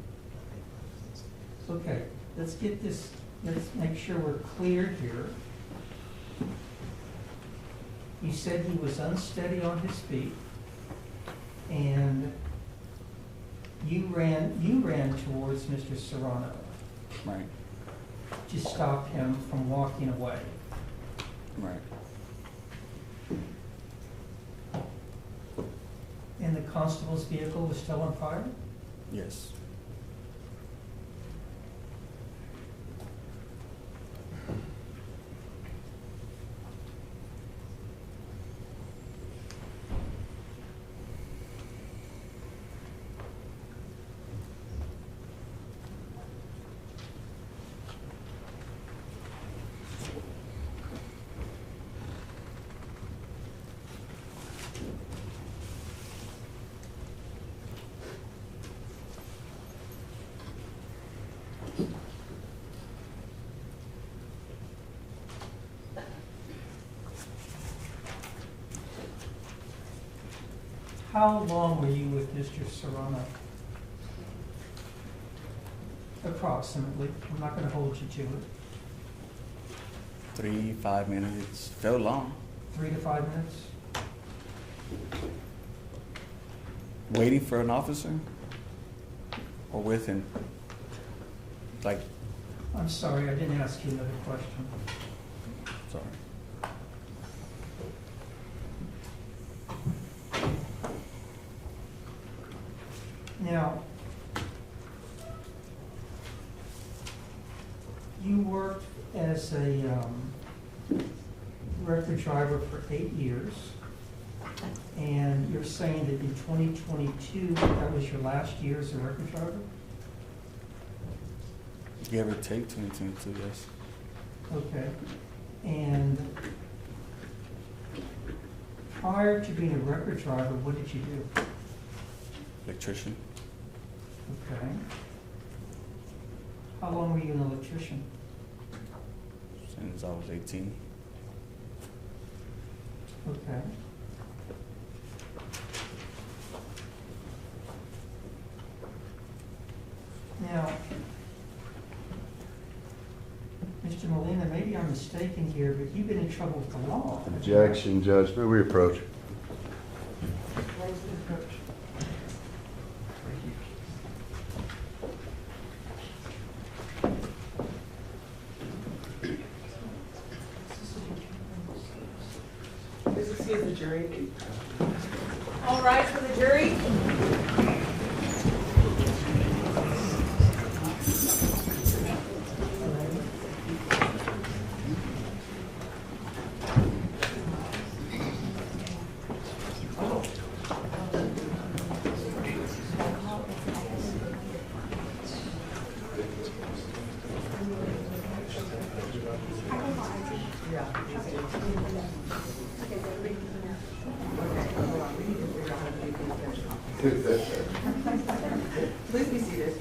Okay, let's get this, let's make sure we're clear here. You said he was unsteady on his feet, and you ran towards Mr. Serrano Right. to stop him from walking away. Right. And the constable's vehicle was still on fire? Yes. How long were you with Mr. Serrano? Approximately. I'm not going to hold you to it. 3-5 minutes. Felt long. 3 to 5 minutes? Waiting for an officer? Or with him? Like, I'm sorry, I didn't ask you another question. sorry. Now, you worked as a record driver for 8 years, and you're saying that in 2022, that was your last year as a record driver? Give or take 2022, yes. Okay. And prior to being a record driver, what did you do? Electrician. Okay. How long were you an electrician? Since I was 18. Okay. Now, Mr. Molina, maybe I'm mistaken here, but you've been in trouble with the law. Objection, Judge. May we approach? Please excuse the jury. All rise for the jury. Please be seated.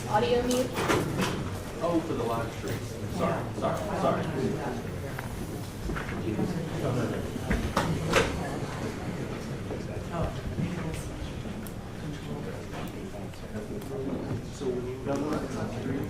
Audio mute. Oh, for the live stream. Sorry. So when you know what it's on screen.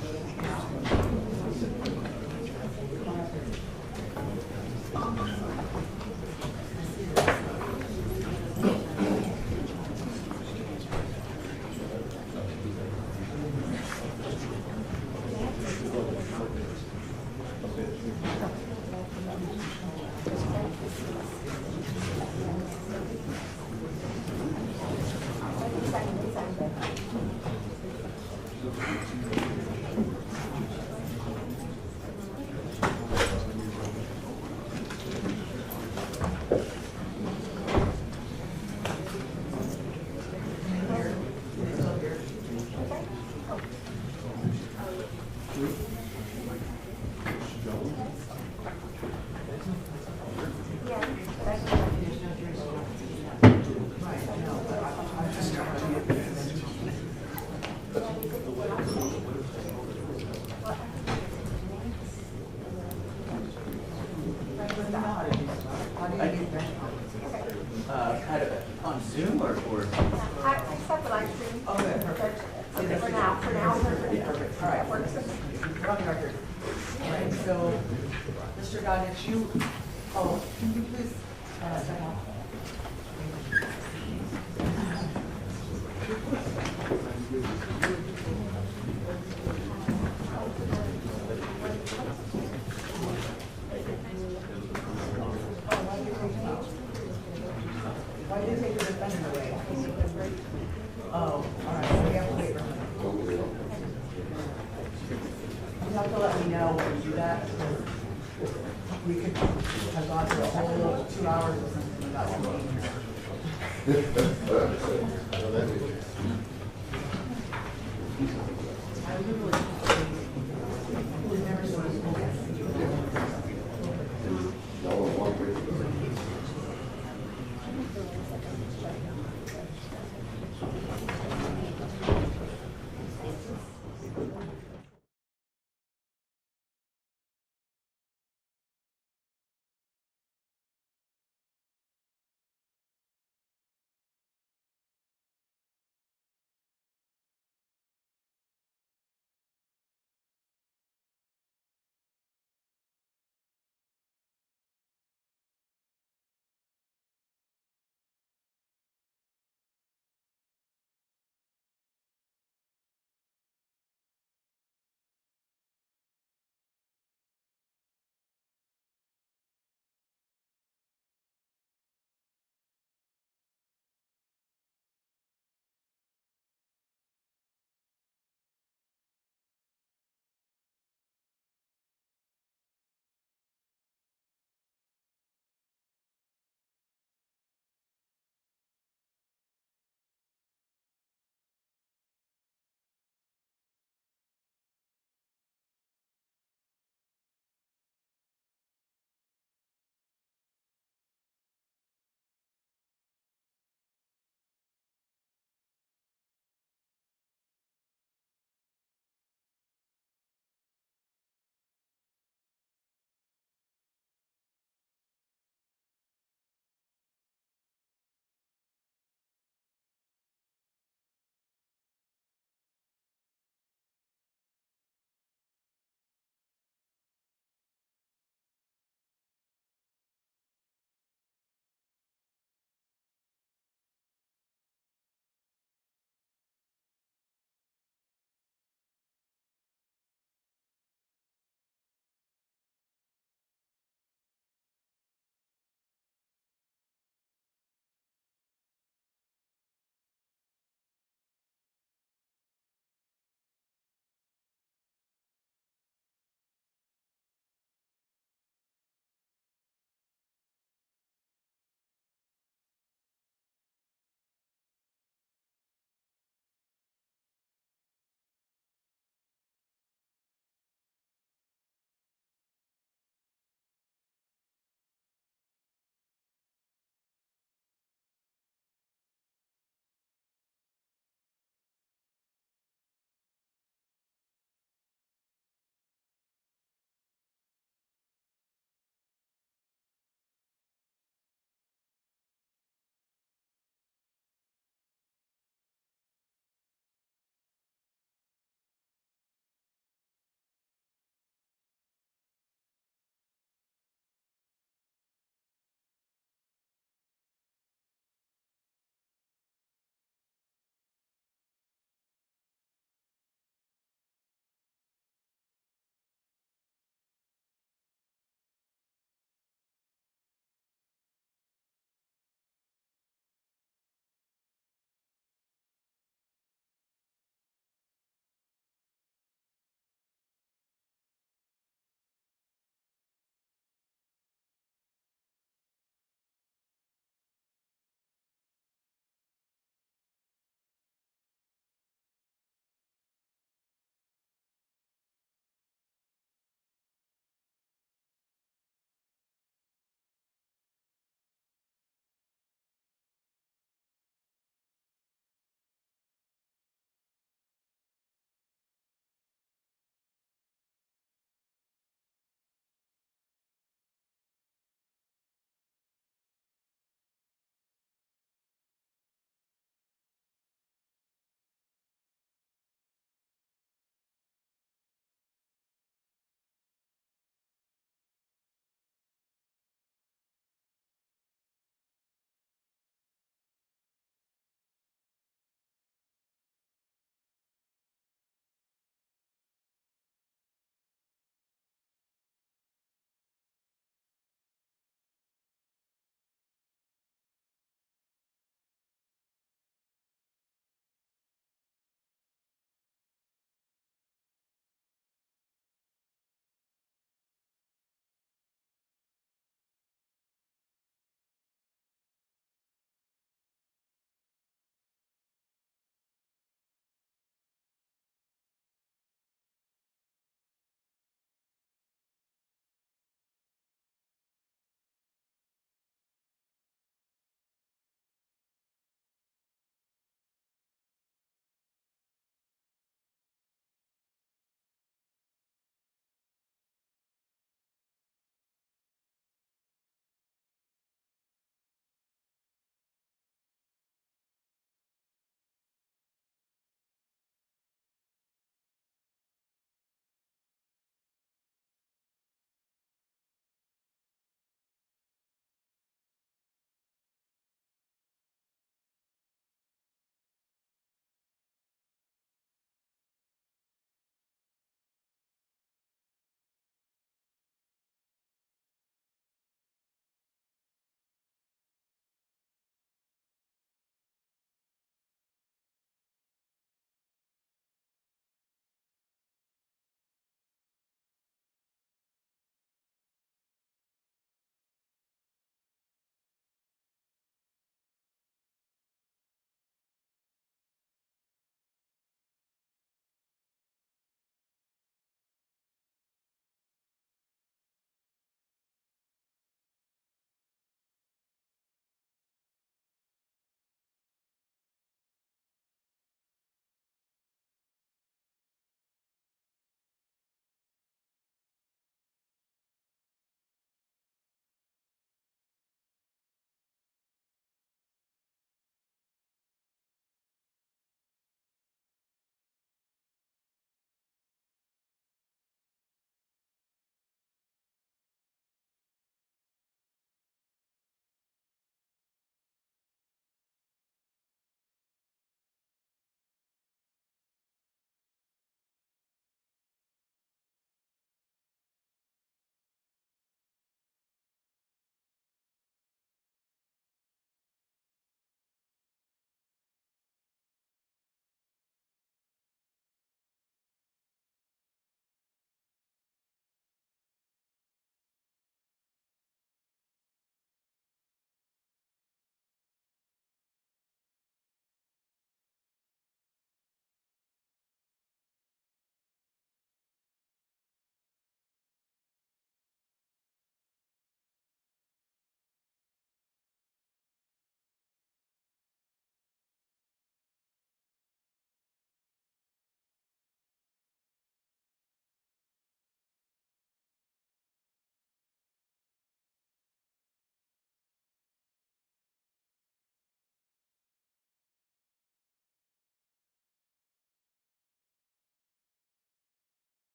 On Zoom or? I accept the live stream. Okay, perfect. Okay, for now. Yeah, perfect. All right. We're on the record. All right, so, Mr. Goddard, can you please, step off? Why did you take the defendant away? Oh, all right, so we have to wait for a minute. You have to let me know when you do that, because we could have gone through a whole 2 hours or something without you being here.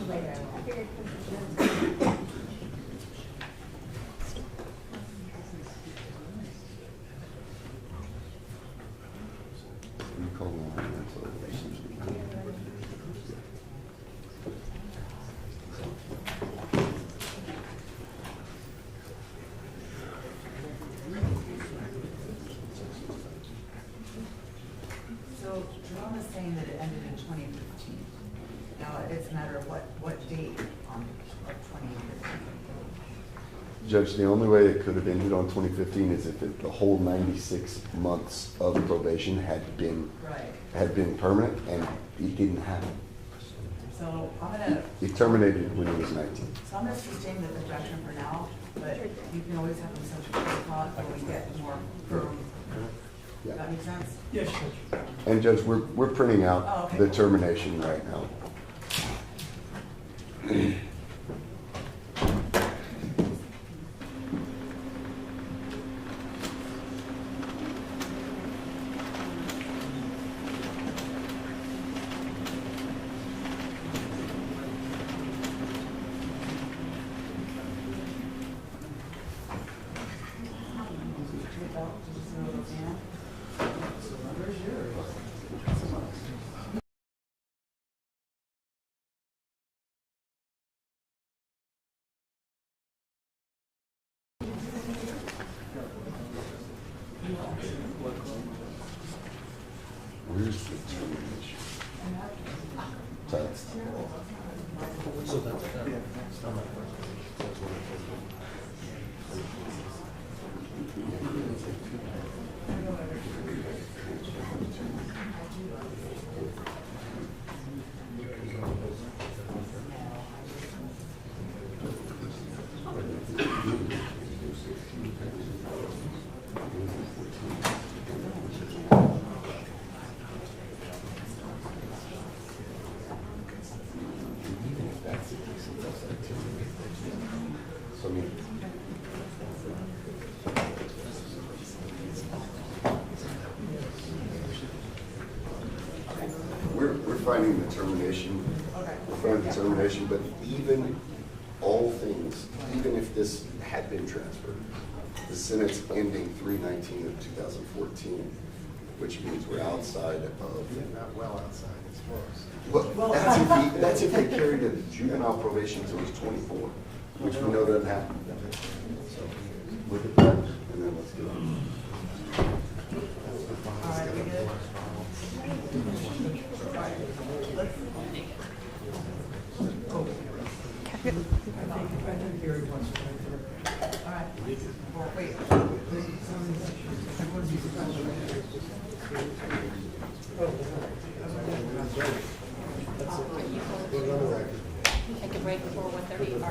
You call them on that, So Ron is saying that it ended in 2015. Now, it's a matter of what date on 2015? Judge, the only way it could have ended on 2015 is if the whole 96 months of probation had been permanent, and it didn't happen. So I'm gonna, It terminated when he was 19. so I'm gonna sustain the objection for now, but you can always have them subject to the thought when we get more firm. Yeah. That make sense? Yes, Judge. And Judge, we're printing Oh, out okay. the termination right now. Where's the termination? Text. So that's, So, I mean, we're finding the termination, but even all things, even if this had been transferred, the sentence ending 3/19/2014, which means we're outside of. not well outside, it's close. Well, that's if they carried a juvenile probation until he's 24, which we know doesn't happen. So look at that, and then let's do it. All right, we good? All right. Well, wait. Take a break before 1:30.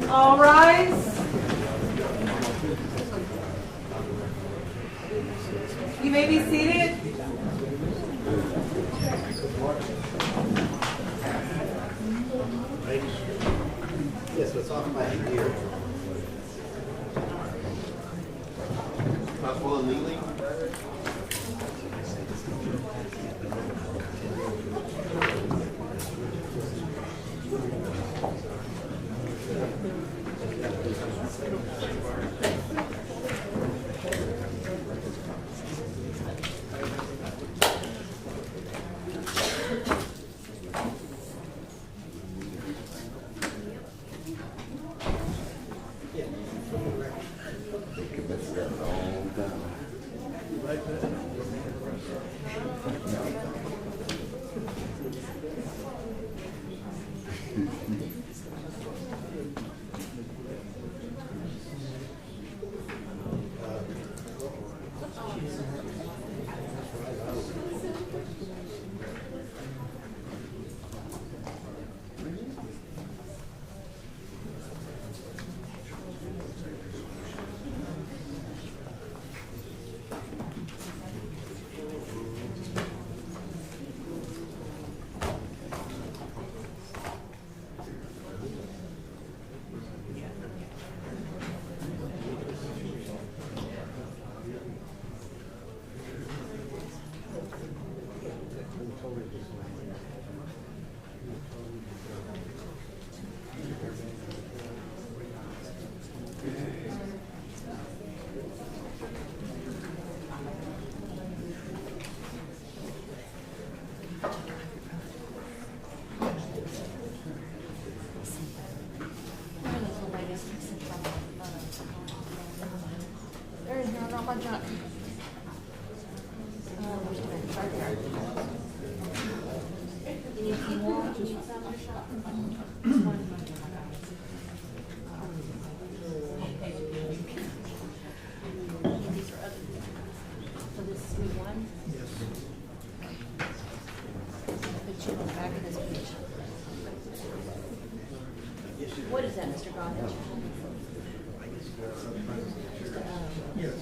All rise. You may be seated. Yes, what's off my ear? Not full legally? on, John. Right there. You need some more? You need some? These are other. So this is new one? Yes. Put you on the back of this page. What is that, Mr. Goddard? Yes.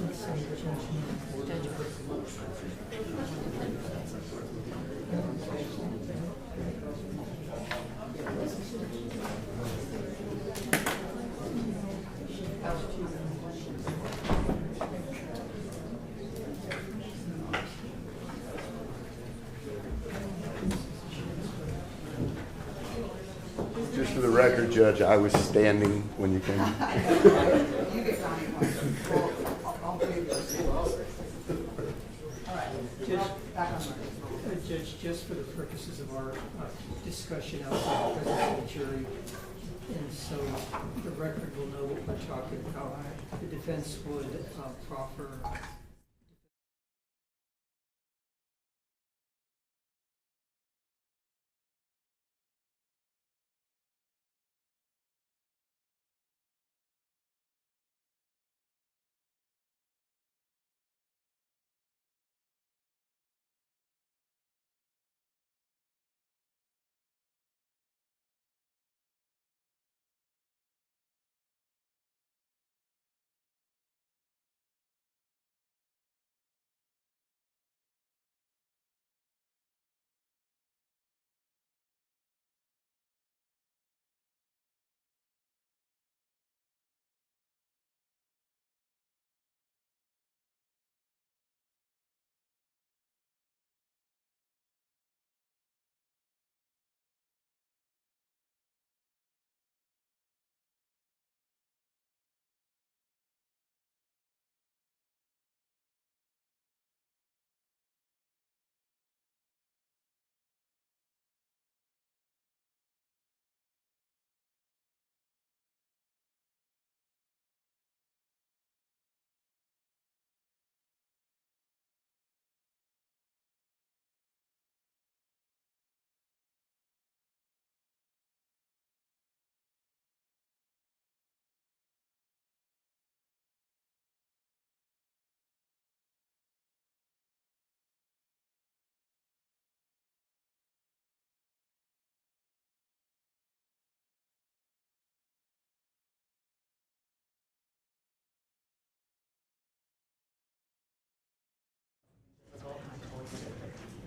Let's say judgment. Just for the record, Judge, I was standing when you came. You get Donnie one. I'll pay you those. All right, back on the. Judge, just for the purposes of our discussion outside the presence of the jury, and so the record will know what we're talking about, the defense would proffer.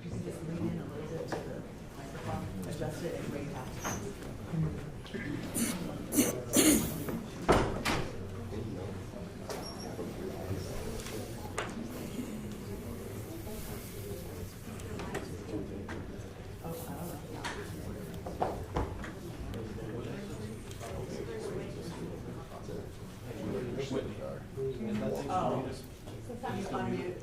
You can just lean in a little bit to the microphone, adjust it and wait out. Oh, you unmute.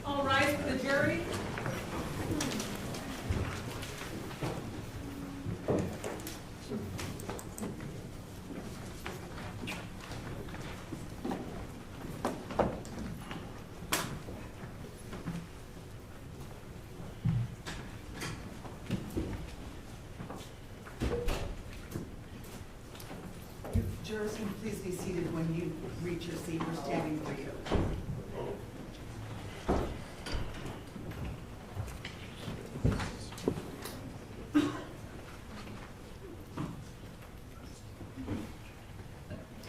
All rise for the jury. Jurors, can you please be seated when you reach your seat. We're standing for you.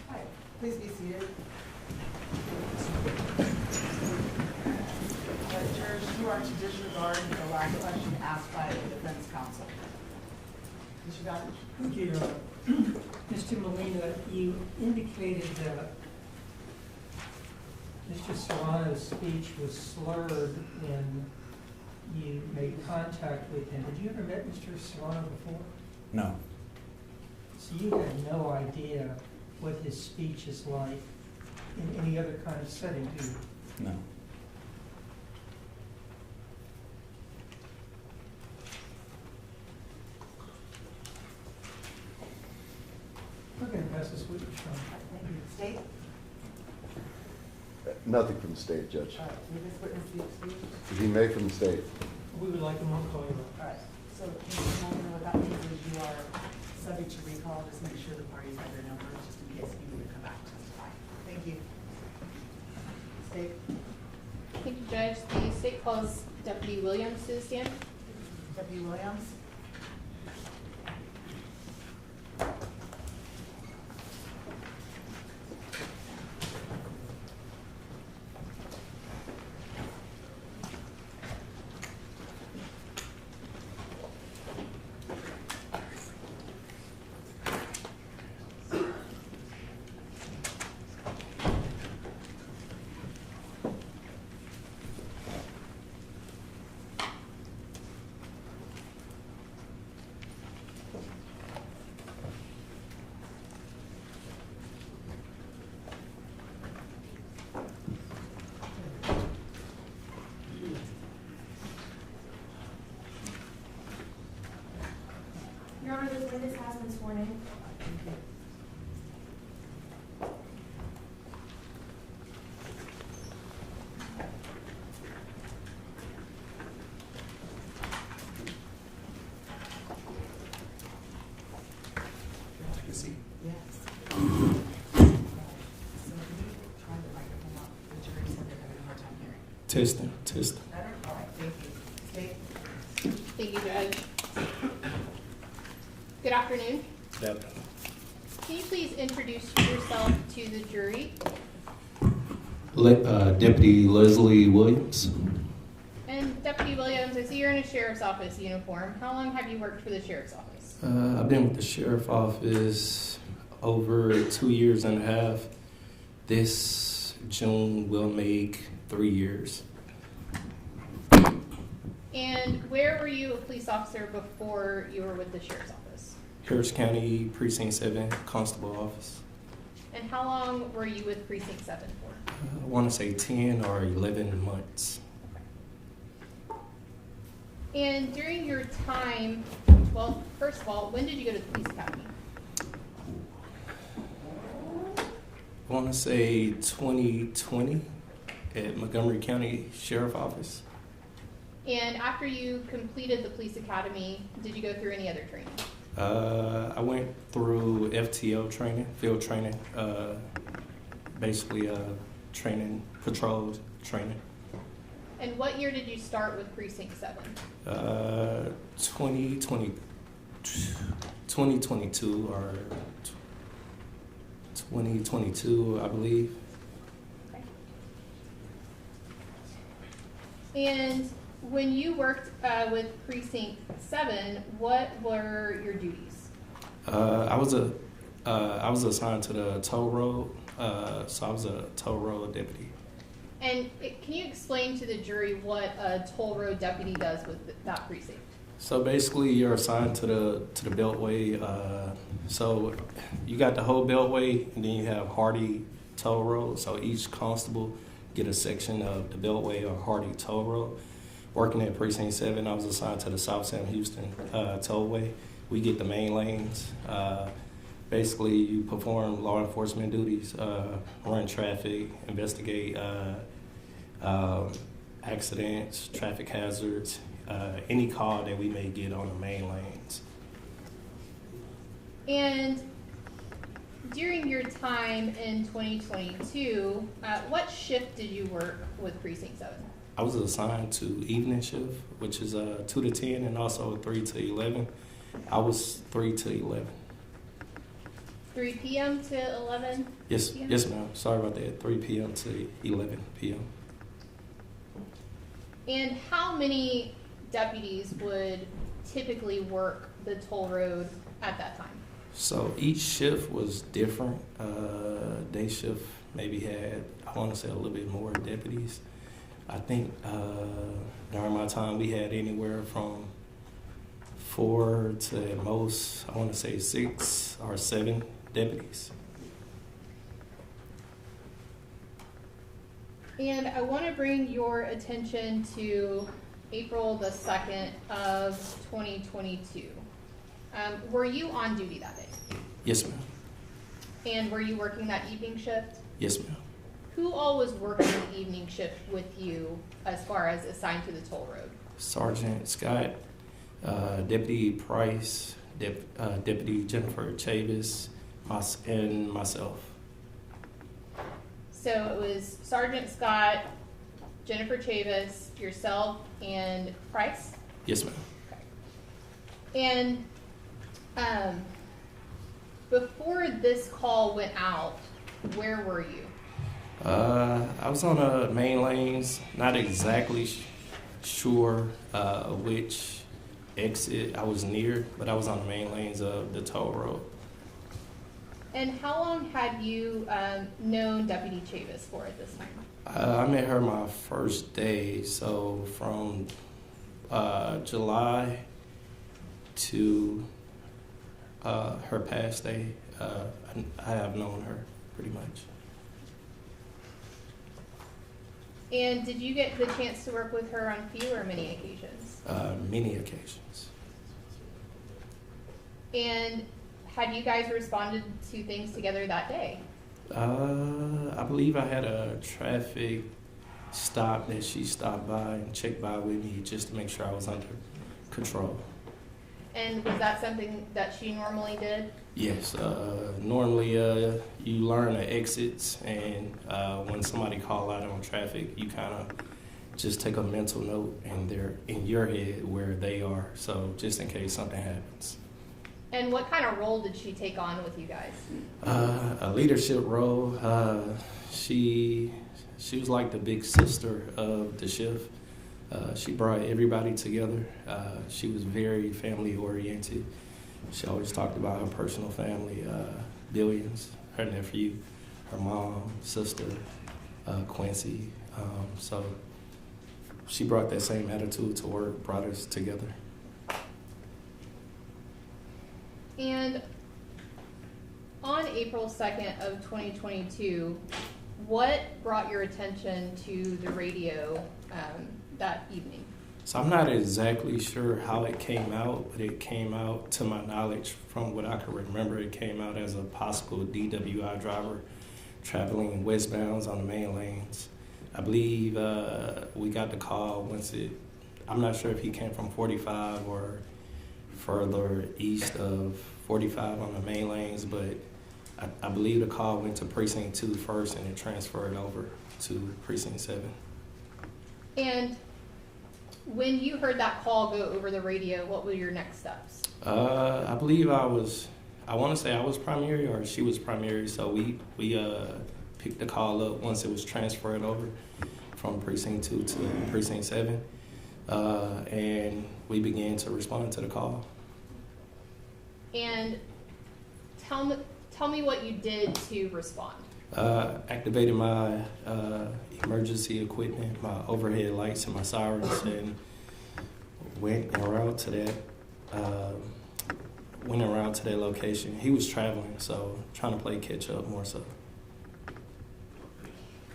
Hi, please be seated. Jurors, you are to disregard the last question asked by the defense counsel. Mr. Goddard? Thank you, Your Honor. Mr. Mr. Molina, you indicated that Mr. Serrano's speech was slurred when you made contact with him. Had you ever met Mr. Serrano before? No. So you had no idea what his speech is like in any other kind of setting, do you? No. Okay, pass this witness, Sean. Thank you. State? Nothing from the state, Judge. All right, will this witness be excused? He may from the state. We would like him on call. All right, so Mr. Molina, what that means is you are subject to recall, just make sure the parties have their numbers, just in case you need to come back and testify. Thank you. State? Thank you, Judge. The state calls Deputy Williams to the stand. Deputy Williams? Your Honor, this witness has been sworn in. Take a seat. Yes. So can you try the microphone up? The jury said they're having a hard time hearing. Testing. Better? All right, thank you. State? Thank you, Judge. Good afternoon. Can you please introduce yourself to the jury? Deputy Leslie Williams. And Deputy Williams, I see you're in a sheriff's office uniform. How long have you worked for the sheriff's office? I've been with the sheriff office over 2 years and a half. This June will make 3 years. And where were you a police officer before you were with the sheriff's office? Harris County Precinct 7 Constable Office. And how long were you with Precinct 7 for? I want to say 10 or 11 months. And during your time, well, first of all, when did you go to the police academy? I want to say 2020 at Montgomery County Sheriff Office. And after you completed the police academy, did you go through any other training? I went through FTO training, field training, basically training, patrol training. And what year did you start with Precinct 7? 2022 or 2022, I believe. Okay. And when you worked with Precinct 7, what were your duties? I was assigned to the toll road, so I was a toll road deputy. And can you explain to the jury what a toll road deputy does with that precinct? So basically, you're assigned to the beltway. So you got the whole beltway, and then you have Hardy Toll Road. So each constable get a section of the beltway or Hardy Toll Road. Working at Precinct 7, I was assigned to the South San Houston Tollway. We get the main lanes. Basically, you perform law enforcement duties, run traffic, investigate accidents, traffic hazards, any call that we may get on the main lanes. And during your time in 2022, what shift did you work with Precinct 7? I was assigned to evening shift, which is 2 to 10 and also 3 to 11. I was 3 to 11. 3 p.m. to 11 Yes, p.m.? yes, ma'am. Sorry about that. 3 p.m. to 11 p.m. And how many deputies would typically work the toll road at that time? So each shift was different. Day shift maybe had, I want to say, a little bit more deputies. I think during my time we had anywhere from 4 to at most, I want to say 6 or 7 deputies. And I want to bring your attention to April the 2nd of 2022. Were you on duty that day? Yes, ma'am. And were you working that evening shift? Yes, ma'am. Who all was working the evening shift with you as far as assigned to the toll road? Sergeant Scott, Deputy Price, Deputy Jennifer Chavis, and myself. So it was Sergeant Scott, Jennifer Chavis, yourself, and Price? Yes, ma'am. And before this call went out, where were you? I was on the main lanes, not exactly sure which exit I was near, but I was on the main lanes of the toll road. And how long had you known Deputy Chavis for at this time? I met her my first day, so from July to her past day, I have known her pretty much. And did you get the chance to work with her on few or many occasions? Many occasions. And had you guys responded to things together that day? I believe I had a traffic stop that she stopped by and checked by with me just to make sure I was under control. And was that something that she normally did? Yes. Normally, you learn the exits, and when somebody call out on traffic, you kind of just take a mental note, and they're in your head where they are. So just in case something happens. And what kind of role did she take on with you guys? A leadership role. She was like the big sister of the shift. She brought everybody together. She was very family oriented. She always talked about her personal family, Billions, her nephew, her mom, sister, Quincy. So she brought that same attitude to work, brought us together. And on April 2nd of 2022, what brought your attention to the radio that evening? So I'm not exactly sure how it came out, but it came out, to my knowledge, from what I can remember, it came out as a possible DWI driver traveling westbounds on the main lanes. I believe we got the call once I'm not sure if he came from 45 or further east of 45 on the main lanes, but I believe the call went to Precinct 2 first and it transferred over to Precinct 7. And when you heard that call go over the radio, what were your next steps? I believe I want to say I was primary or she was primary, so we picked the call up once it was transferred over from Precinct 2 to Precinct 7, and we began to respond to the call. And tell me what you did to respond. Activated my emergency equipment, my overhead lights and my sirens, and went around to that location. He was traveling, so trying to play catch up more so.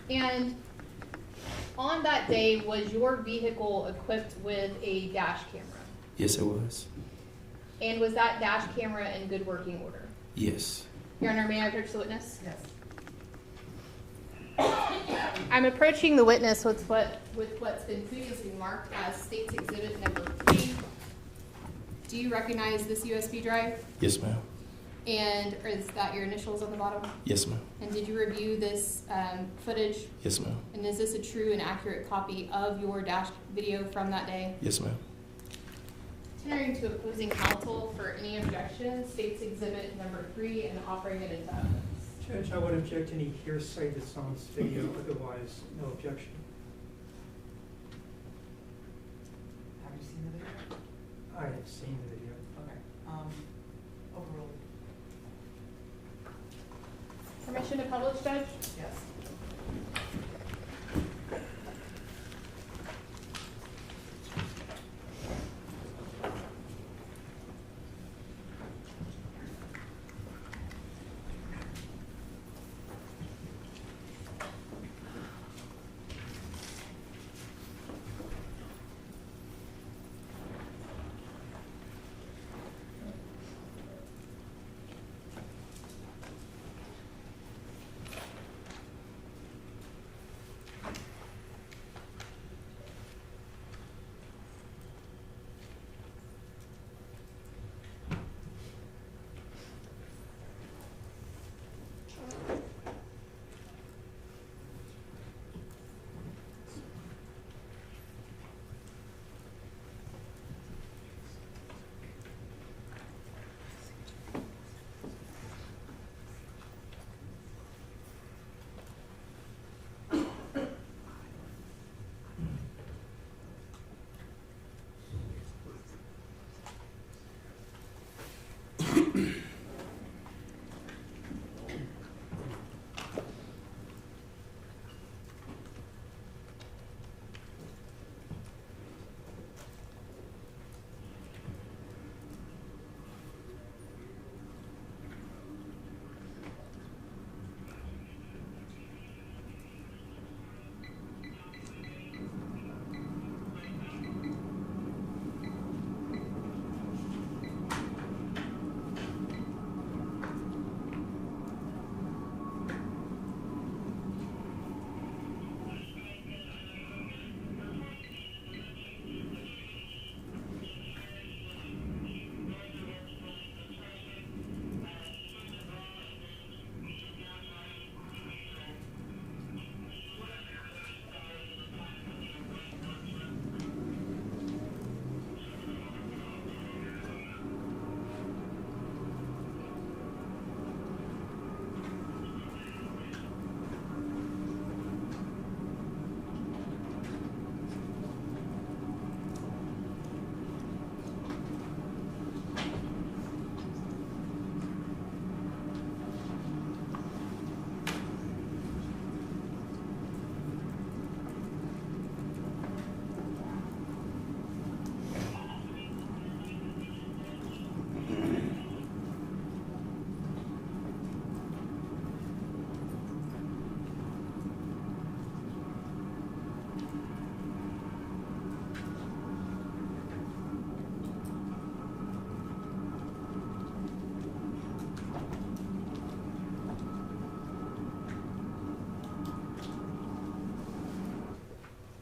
And on that day, was your vehicle equipped with a dash camera? Yes, it was. And was that dash camera in good working order? Yes. Your Honor, may I approach the witness? Yes. I'm approaching the witness with what's been previously marked as State's Exhibit number 3. Do you recognize this USB drive? Yes, ma'am. And is that your initials on the bottom? Yes, ma'am. And did you review this footage? Yes, ma'am. And is this a true and accurate copy of your dash video from that day? Yes, ma'am. Turning to opposing counsel for any objections, State's Exhibit number 3 and offering it into evidence. Judge, I would object any hearsay that's on this video, otherwise no objection. Have you seen the video? I have seen the video. Okay. Overruled. permission to publish, Judge? Yes.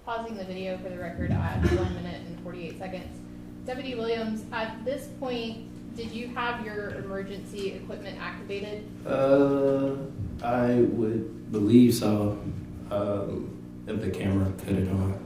Pausing the video for the record at 1 minute and 48 seconds. Deputy Williams, at this point, did you have your emergency equipment activated? I would believe so, if the camera cut it on.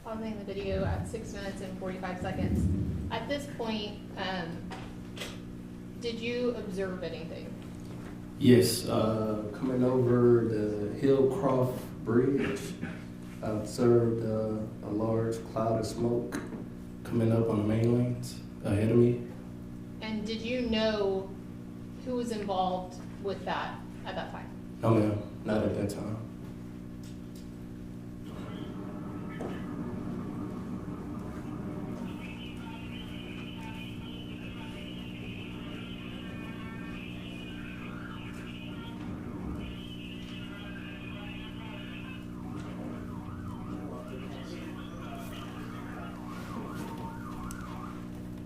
Pausing the video at 6 minutes and 45 seconds. At this point, did you observe anything? Yes, coming over the Hillcroft Bridge, I observed a large cloud of smoke coming up on the main lanes ahead of me. And did you know who was involved with that at that time? No, ma'am, not at that time.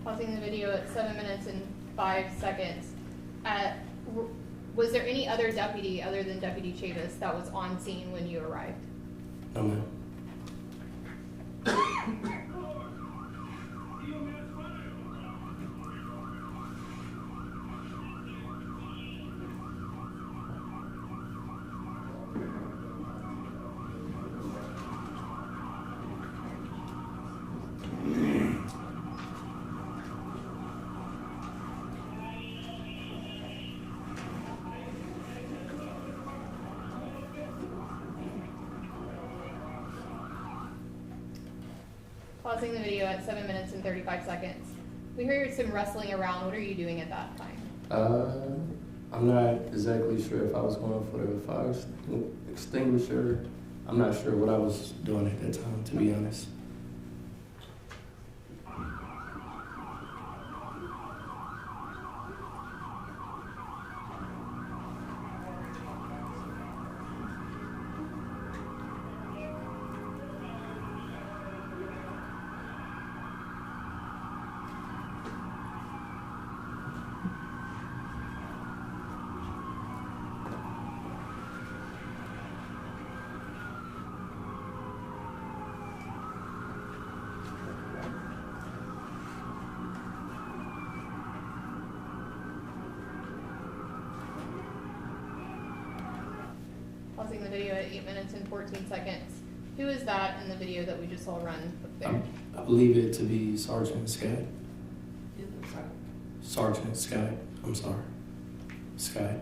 Pausing the video at 7 minutes and 5 seconds. Was there any other deputy other than Deputy Chavis that was on scene when you arrived? No, ma'am. Pausing the video at 7 minutes and 35 seconds. We heard some rustling around. What are you doing at that time? I'm not exactly sure if I was going for the fire extinguisher. I'm not sure what I was doing at that time, to be honest. Pausing the video at 8 minutes and 14 seconds. Who is that in the video that we just saw run up there? I believe it to be Sergeant Scott. Sergeant Scott. I'm sorry. Scott.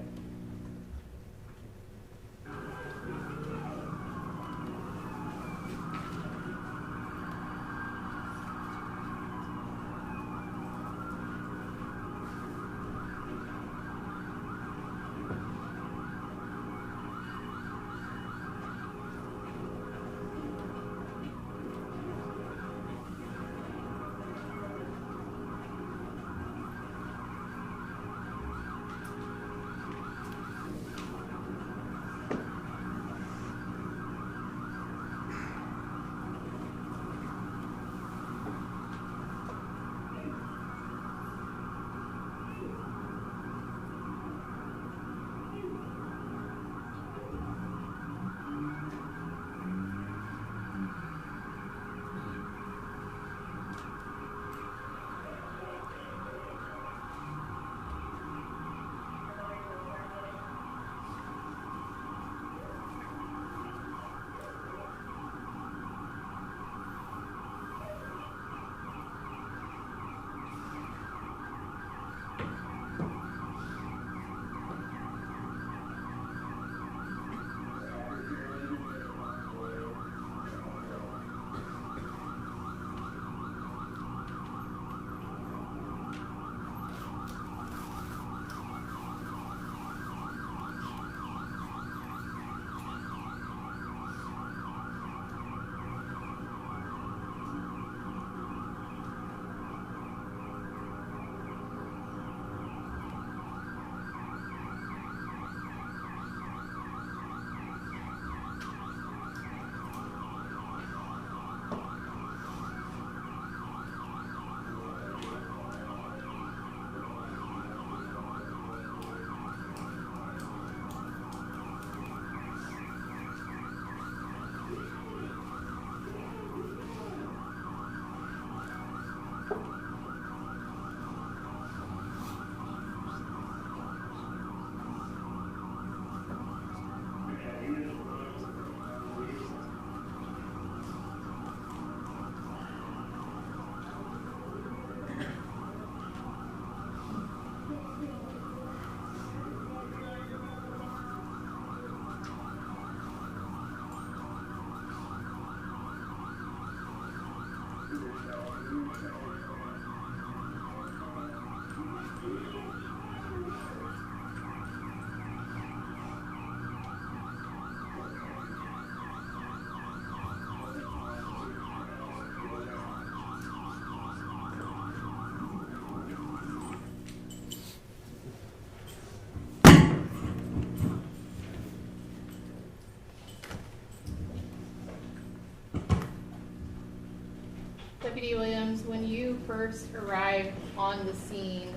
Deputy Williams, when you first arrived on the scene,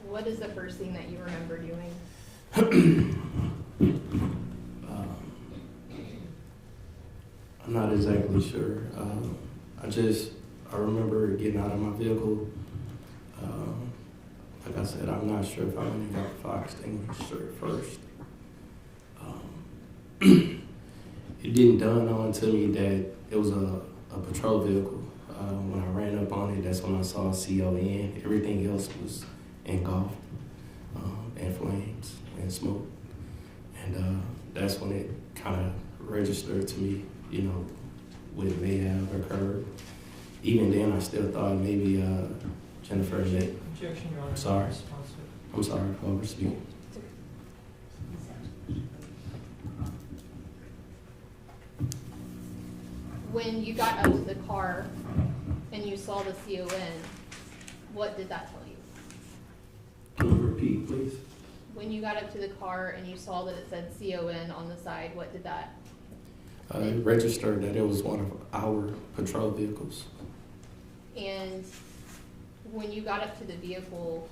what is the first thing that you remember doing? I'm not exactly sure. I remember getting out of my vehicle. Like I said, I'm not sure if I went and got the fire extinguisher first. It didn't dawn on to me that it was a patrol vehicle. When I ran up on it, that's when I saw CON. Everything else was engulfed in flames and smoke. And that's when it kind of registered to me, you know, what may have occurred. Even then, I still thought maybe Jennifer let. Objection, Your Honor. Sorry. Responsive. I'm sorry for overspeaking. When you got out to the car and you saw the CON, what did that tell you? Can you repeat, please? When you got up to the car and you saw that it said CON on the side, what did that? It registered that it was one of our patrol vehicles. And when you got up to the vehicle,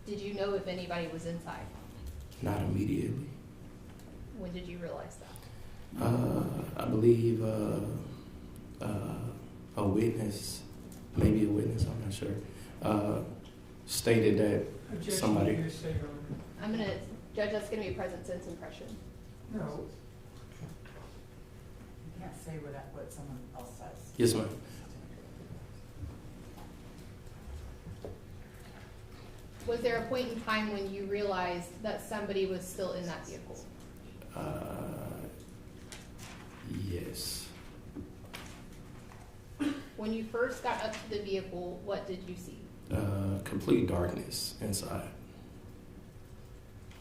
did you know if anybody was inside? Not immediately. When did you realize that? I believe a witness, maybe a witness, I'm not sure, stated that Objection, somebody. hearsay, Your Honor. I'm gonna, Judge, that's gonna be a present sense impression. No. You can't say what someone else says. Yes, ma'am. Was there a point in time when you realized that somebody was still in that vehicle? Yes. When you first got up to the vehicle, what did you see? Complete darkness inside.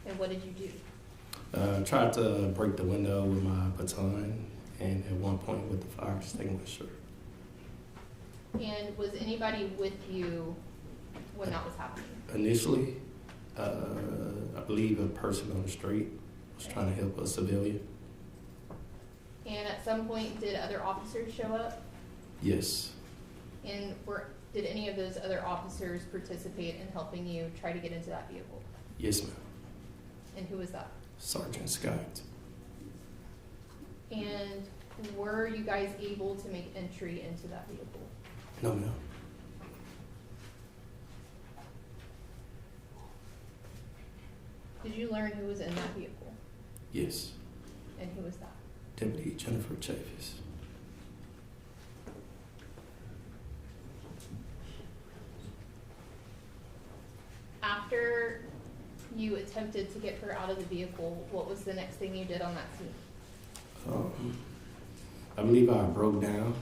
And what did you do? Tried to break the window with my baton, and at one point with the fire extinguisher. And was anybody with you when that was happening? Initially, I believe a person on the street was trying to help a civilian. And at some point, did other officers show up? Yes. And did any of those other officers participate in helping you try to get into that vehicle? Yes, ma'am. And who was that? Sergeant Scott. And were you guys able to make entry into that vehicle? No, ma'am. Did you learn who was in that vehicle? Yes. And who was that? Deputy Jennifer Chavis. After you attempted to get her out of the vehicle, what was the next thing you did on that scene? I believe I broke down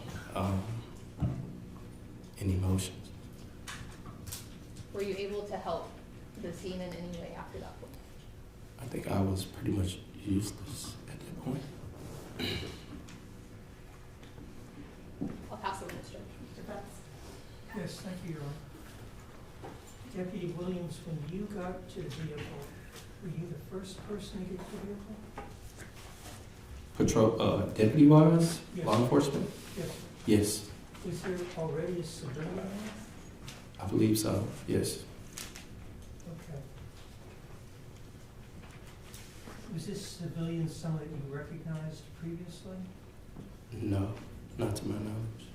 in emotions. Were you able to help the scene in any way after that point? I think I was pretty much useless at that point. I'll pass it to Mr. Betts. Yes, thank you, Your Honor. Deputy Williams, when you got to the vehicle, were you the first person to get to the vehicle? Patrol, deputy-wise, Yes. law enforcement? Yes. Yes, Was there already a civilian there? I believe so, yes. Okay. Was this civilian someone that you recognized previously? No, not to my knowledge.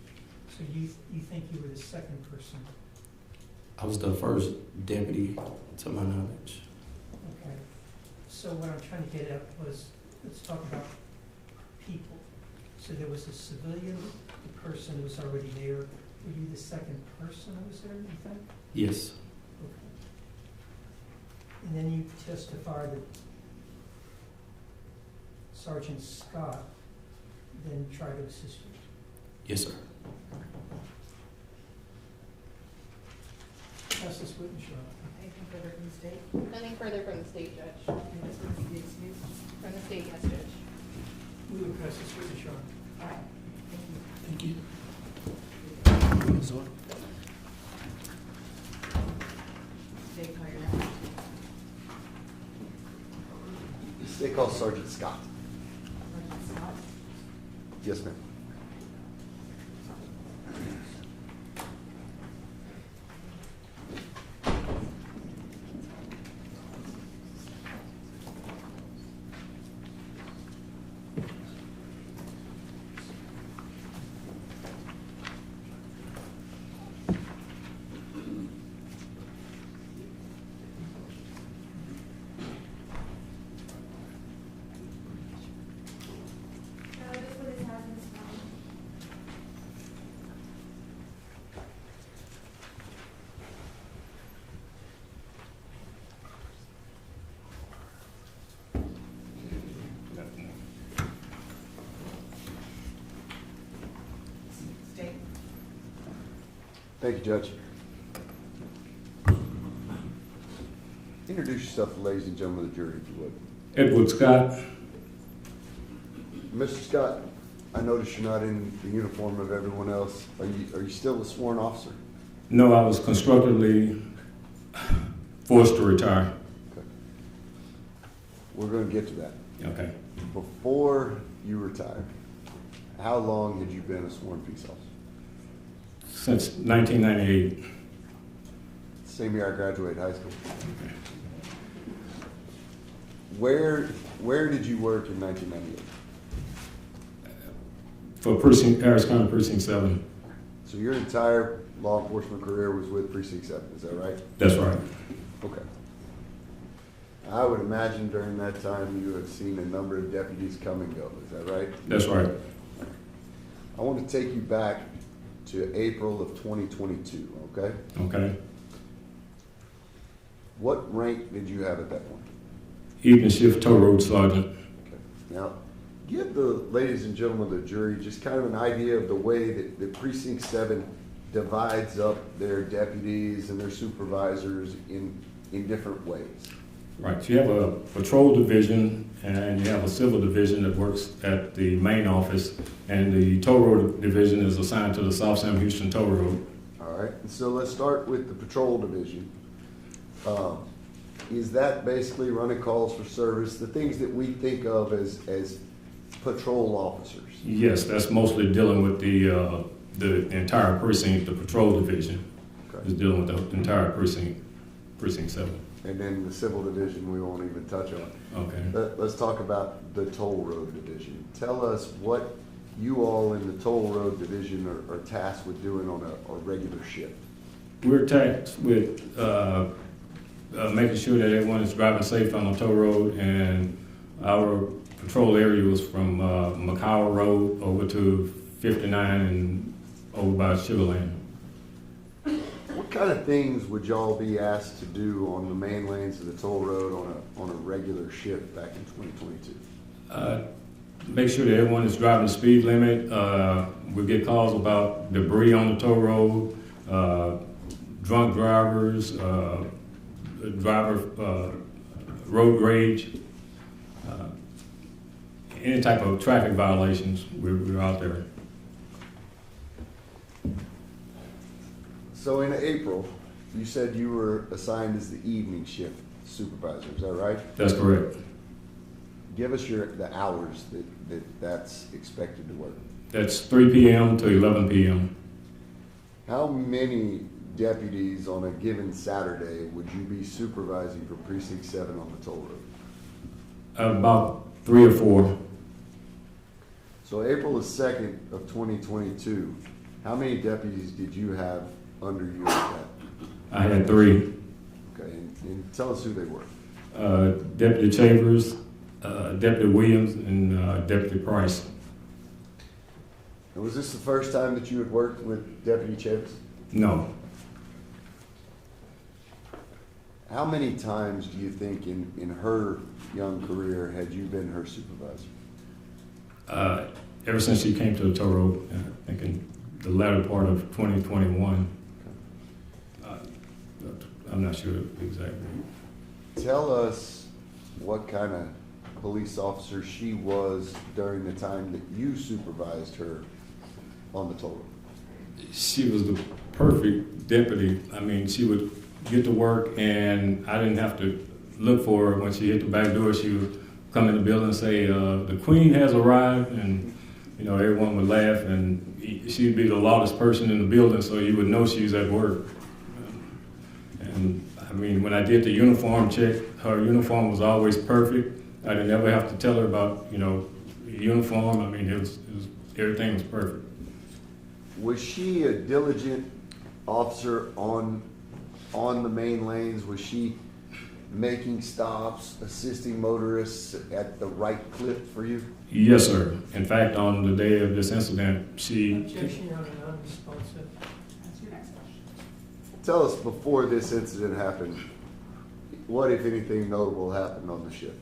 So you think you were the second person? I was the first deputy to my knowledge. Okay. So what I'm trying to get at was, let's talk about people. So there was a civilian, the person who was already there. Were you the second person who was there, you think? Yes, Okay. And then you testified that Sergeant Scott then tried to assist you. Yes, sir. Pass this witness, Your Honor. Anything further from the state? Nothing further from the state, Judge. And this witness be excused? From the state, yes, Judge. We will pass this witness, Your Honor. All right, thank you. Thank you. State, call your name. They call Sergeant Scott. Sergeant Scott. Yes, ma'am. This witness has been sworn. State. Thank you, Judge. Introduce yourself, ladies and gentlemen of the jury, if you would. Edward Scott. Mr. Scott, I notice you're not in the uniform of everyone else. Are you still a sworn officer? No, I was constructively forced to retire. Okay. We're going to get to that. Okay. Before you retired, how long had you been a sworn peace officer? Since 1998. Same year I graduated high school. Where did you work in 1998? For Harris County Precinct 7. So your entire law enforcement career was with Precinct 7, is that right? That's right. Okay. I would imagine during that time you have seen a number of deputies come and go, is that right? That's right. I want to take you back to April of 2022, okay? Okay. What rank did you have at that point? Evening shift tow road sergeant. Okay. Now, give the ladies and gentlemen of the jury just kind of an idea of the way that Precinct 7 divides up their deputies and their supervisors in different ways. Right. So you have a patrol division and you have a civil division that works at the main office, and the tow road division is assigned to the South Sam Houston Tow Road. All right. And so let's start with the patrol division. Is that basically running calls for service, the things that we think of as patrol officers? Yes, that's mostly dealing with the entire precinct. The patrol division is dealing with the entire precinct 7. And then the civil division we won't even touch on. Okay. Let's talk about the toll road division. Tell us what you all in the toll road division are tasked with doing on a regular shift. We're tasked with making sure that everyone is driving safe on the toll road, and our patrol area was from Macau Road over to 59 and over by Sugarland. What kind of things would y'all be asked to do on the main lanes of the toll road on a regular shift back in 2022? Make sure that everyone is driving the speed limit. We get calls about debris on the toll road, drunk drivers, road rage, any type of traffic violations. We're out there. So in April, you said you were assigned as the evening shift supervisor, is that right? That's correct. Give us the hours that's expected to work. That's 3 p.m. to 11 p.m. How many deputies on a given Saturday would you be supervising for Precinct 7 on the toll road? About 3 or 4. So April the 2nd of 2022, how many deputies did you have under you at that? I had 3. Okay, and tell us who they were. Deputy Chavis, Deputy Williams, and Deputy Price. And was this the first time that you had worked with Deputy Chavis? No. How many times do you think in her young career had you been her supervisor? ever since she came to the tow road, I think in the latter part of 2021. I'm not sure exactly. Tell us what kind of police officer she was during the time that you supervised her on the toll road. She was the perfect deputy. I mean, she would get to work and I didn't have to look for her. When she hit the back door, she would come in the building and say, the queen has arrived, and you know, everyone would laugh, and she'd be the loudest person in the building, so you would know she was at work. And I mean, when I did the uniform check, her uniform was always perfect. I didn't ever have to tell her about, you know, uniform. I mean, everything was perfect. Was she a diligent officer on the main lanes? Was she making stops, assisting motorists at the right clip for you? Yes, sir. In fact, on the day of this incident, she... Objection, Your Honor, non-responsive. That's your next question. Tell us, before this incident happened, what, if anything, notable happened on the shift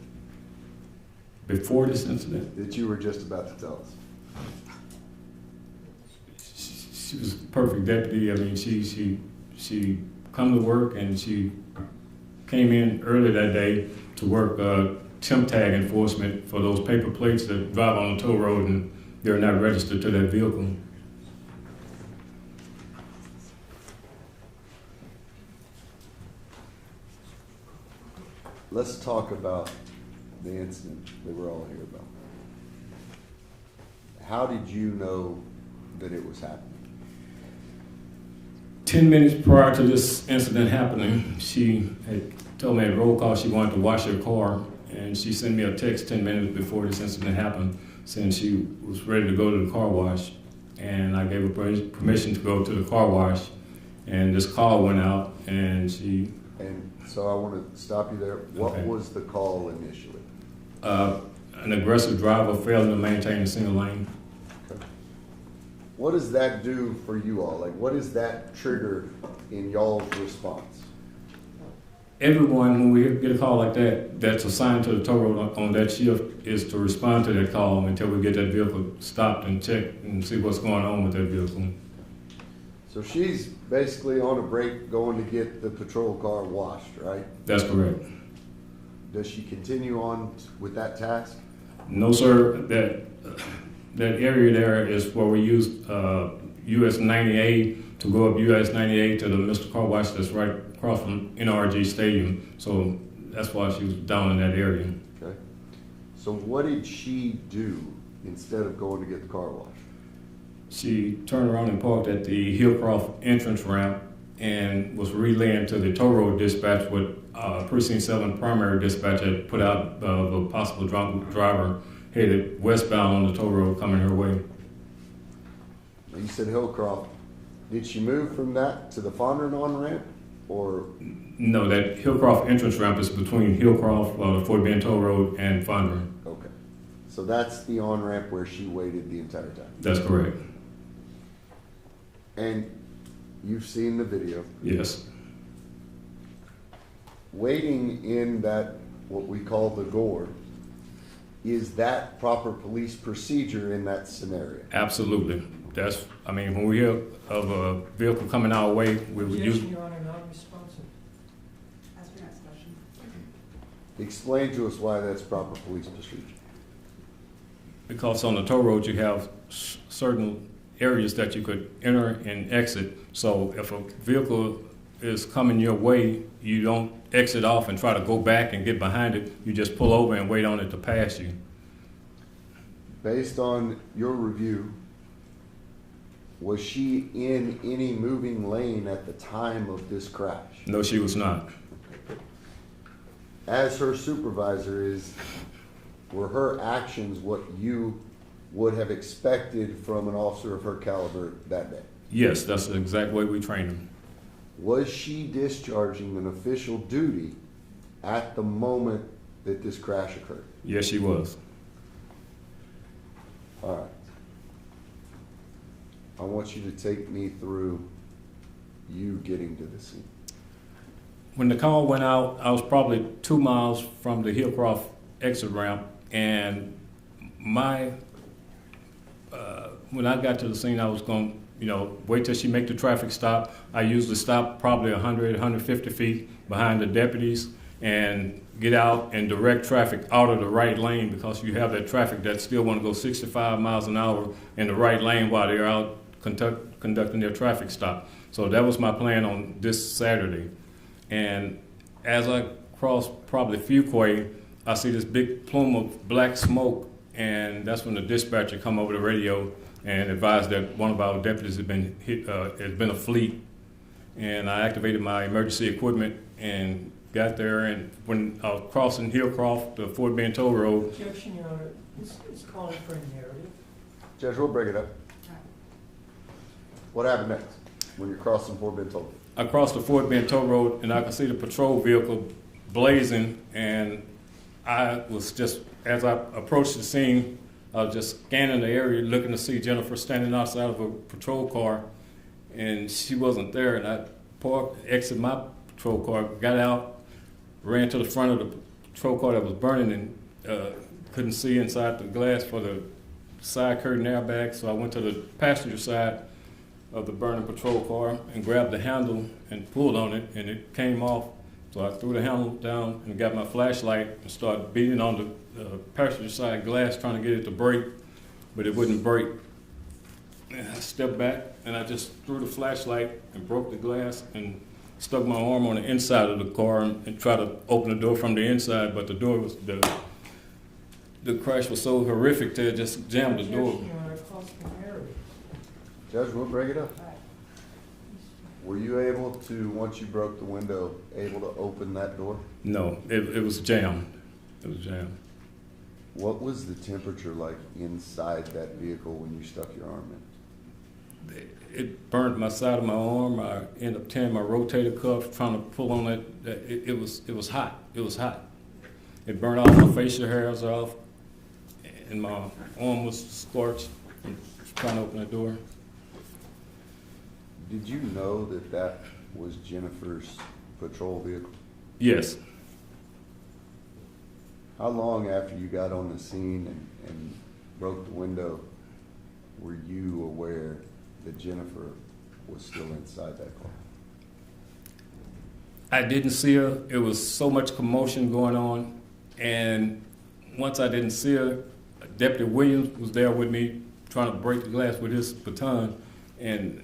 Before this incident? that you were just about to tell us? She was a perfect deputy. I mean, she come to work, and she came in early that day to work temp tag enforcement for those paper plates that drive on the tow road and they're not registered to that vehicle. Let's talk about the incident that we're all here about. How did you know that it was happening? 10 minutes prior to this incident happening, she had told me at roll call she wanted to wash her car, and she sent me a text 10 minutes before this incident happened saying she was ready to go to the car wash, and I gave her permission to go to the car wash, and this call went out, and she... And so I want to stop you there. What was the call initially? An aggressive driver failing to maintain a single lane. Okay. What does that do for you all? Like, what does that trigger in y'all's response? Everyone, when we get a call like that, that's assigned to the tow road on that shift, is to respond to that call until we get that vehicle stopped and checked and see what's going on with that vehicle. So she's basically on a break going to get the patrol car washed, right? That's correct. Does she continue on with that task? No, sir. That area there is where we use US 98 to go up US 98 to the Mr. Car Wash that's right across from NRG Stadium. So that's why she was down in that area. Okay. So what did she do instead of going to get the car washed? She turned around and parked at the Hillcroft entrance ramp and was relaying to the tow road dispatch what Precinct 7 primary dispatch had put out of a possible driver headed westbound on the tow road coming her way. You said Hillcroft. Did she move from that to the Fondren on-ramp, or? No, that Hillcroft entrance ramp is between Hillcroft, Fort Bend Toll Road, and Fondren. Okay. So that's the on-ramp where she waited the entire time? That's correct. And you've seen the video? Yes. Waiting in that, what we call the gore, is that proper police procedure in that scenario? Absolutely. That's, I mean, when we hear of a vehicle coming our way, we would use... Objection, Your Honor, non-responsive. Ask your next question. Explain to us why that's proper police procedure. Because on the toll road, you have certain areas that you could enter and exit. So if a vehicle is coming your way, you don't exit off and try to go back and get behind it. You just pull over and wait on it to pass you. Based on your review, was she in any moving lane at the time of this crash? No, she was not. As her supervisor, were her actions what you would have expected from an officer of her caliber that day? Yes, that's the exact way we train them. Was she discharging an official duty at the moment that this crash occurred? Yes, she was. All right. I want you to take me through you getting to the scene. When the call went out, I was probably 2 miles from the Hillcroft exit ramp, and my when I got to the scene, I was going to, wait till she make the traffic stop. I usually stop probably 100, 150 feet behind the deputies and get out and direct traffic out of the right lane, because you have that traffic that still want to go 65 miles an hour in the right lane while they're out conducting their traffic stop. So that was my plan on this Saturday. And as I crossed probably Fuquay, I see this big plume of black smoke, and that's when the dispatcher come over the radio and advised that one of our deputies had been hit, had been a fleet. And I activated my emergency equipment and got there, and when I was crossing Hillcroft, the Fort Bend Toll Road. Objection, Your Honor. It's calling for a narrative. Judge, we'll break it up. What happened next when you're crossing Fort Bend Toll? I crossed the Fort Bend Toll Road, and I could see the patrol vehicle blazing, and I was just, as I approached the scene, I was just scanning the area, looking to see Jennifer standing outside of a patrol car, and she wasn't there, and I exited my patrol car, got out, ran to the front of the patrol car that was burning, and couldn't see inside the glass for the side curtain airbag, so I went to the passenger side of the burning patrol car and grabbed the handle and pulled on it, and it came off. So I threw the handle down and got my flashlight and started beating on the passenger side glass, trying to get it to break, but it wouldn't break. And I stepped back and I just threw the flashlight and broke the glass and stuck my arm on the inside of the car and tried to open the door from the inside, but the door was, the crash was so horrific that it just jammed the door. Objection, Your Honor. It's calling for a narrative. Judge, we'll break it up. Were you able to, once you broke the window, able to open that door? No, it was jammed. It was jammed. What was the temperature like inside that vehicle when you stuck your arm in? It burned my side of my arm. I ended up tearing my rotator cuff, trying to pull on it. It was hot. It was hot. It burned all my facial hairs off, and my arm was scorched. And trying to open the door. Did you know that that was Jennifer's patrol vehicle? Yes. How long after you got on the scene and broke the window were you aware that Jennifer was still inside that car? I didn't see her. It was so much commotion going on. And once I didn't see her, Deputy Williams was there with me trying to break the glass with his baton. And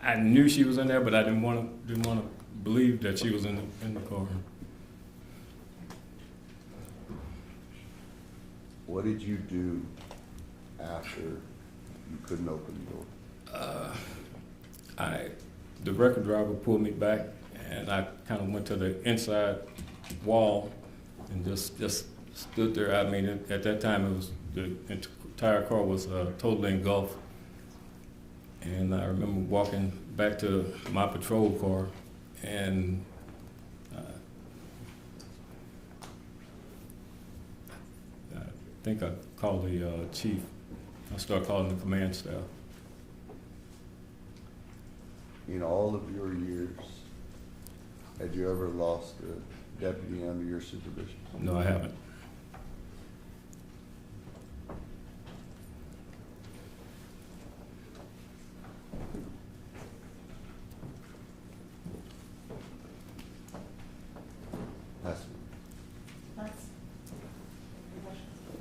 I knew she was in there, but I didn't want to believe that she was in the car. What did you do after you couldn't open the door? The record driver pulled me back, and I kind of went to the inside wall and just stood there. I mean, at that time, it was the entire car was totally engulfed. And I remember walking back to my patrol car, and I think I called the chief. I started calling the command staff. In all of your years, had you ever lost a deputy under your supervision? No, I haven't.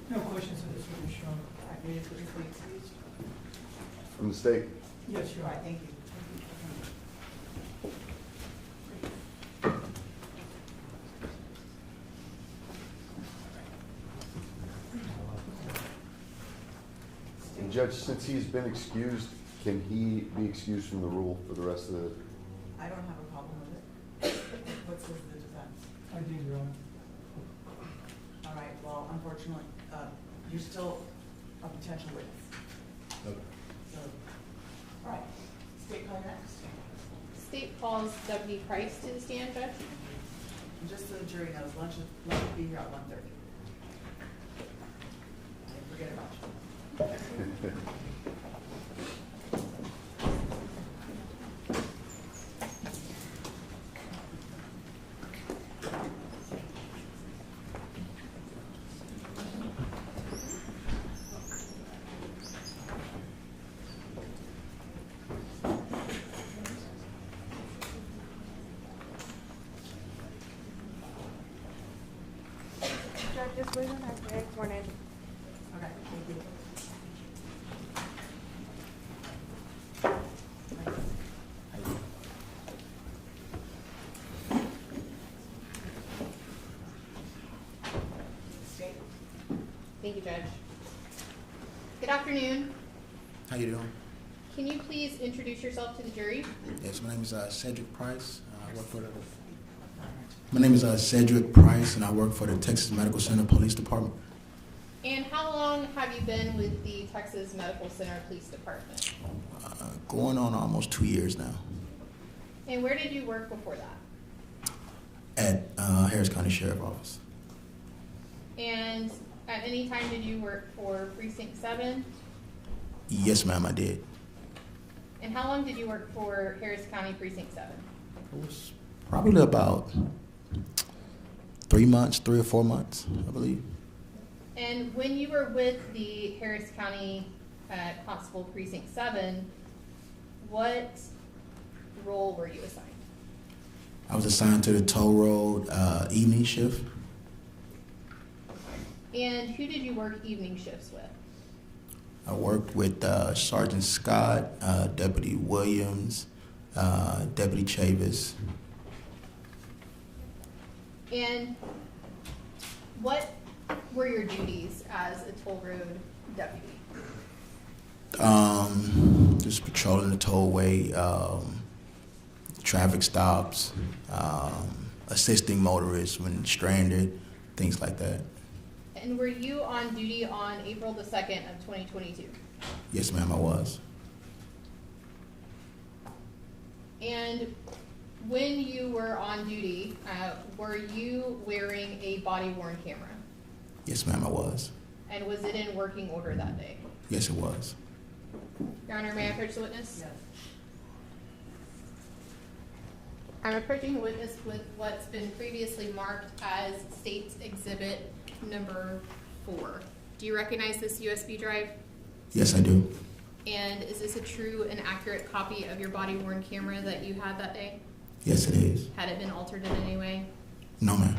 No questions of this witness, Your Honor. From the state? Yes, Your Honor. Thank you. And Judge, since he's been excused, can he be excused from the rule for the rest of the? I don't have a problem with it. What says the defense? I do, Your Honor. All right, well, unfortunately, you're still a potential witness. Okay. So, all right, state call next. State calls Deputy Price to the stand, Judge. And just so the jury knows, lunch will be here at 1:30. Forget about you. just wait on that next morning. Okay, thank you. Thank you, Judge. Good afternoon. How you doing? Can you please introduce yourself to the jury? Yes, my name is Cedric Price. I work for the. My name is Cedric Price, and I work for the Texas Medical Center Police Department. And how long have you been with the Texas Medical Center Police Department? Going on almost 2 years now. And where did you work before that? At Harris County Sheriff Office. And at any time did you work for Precinct 7? Yes, ma'am, I did. And how long did you work for Harris County Precinct 7? It was probably about 3 months, 3 or 4 months, I believe. And when you were with the Harris County Constable Precinct 7, what role were you assigned? I was assigned to the toll road evening shift. And who did you work evening shifts with? I worked with Sergeant Scott, Deputy Williams, Deputy Chavis. And what were your duties as a toll road deputy? Just patrolling the tollway, traffic stops, assisting motorists when stranded, things like that. And were you on duty on April the 2nd of 2022? Yes, ma'am, I was. And when you were on duty, were you wearing a body-worn camera? Yes, ma'am, I was. And was it in working order that day? Yes, it was. Your Honor, may I approach the witness? Yes. I'm approaching the witness with what's been previously marked as State's Exhibit number 4. Do you recognize this USB drive? Yes, I do. And is this a true and accurate copy of your body-worn camera that you had that day? Yes, it is. Had it been altered in any way? No, ma'am.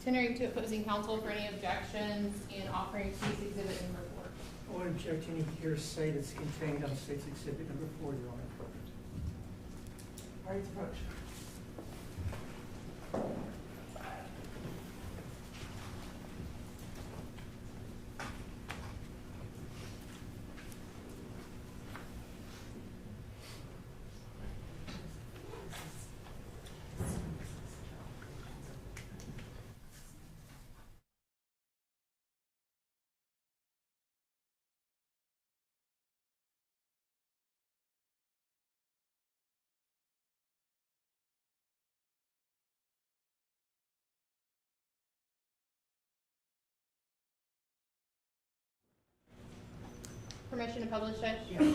Tendering to opposing counsel for any objections and offering State's Exhibit number 4. I would object any hearsay that's contained on State's Exhibit number 4, Your Honor. All right, approach. Permission to publish, Judge? Yes.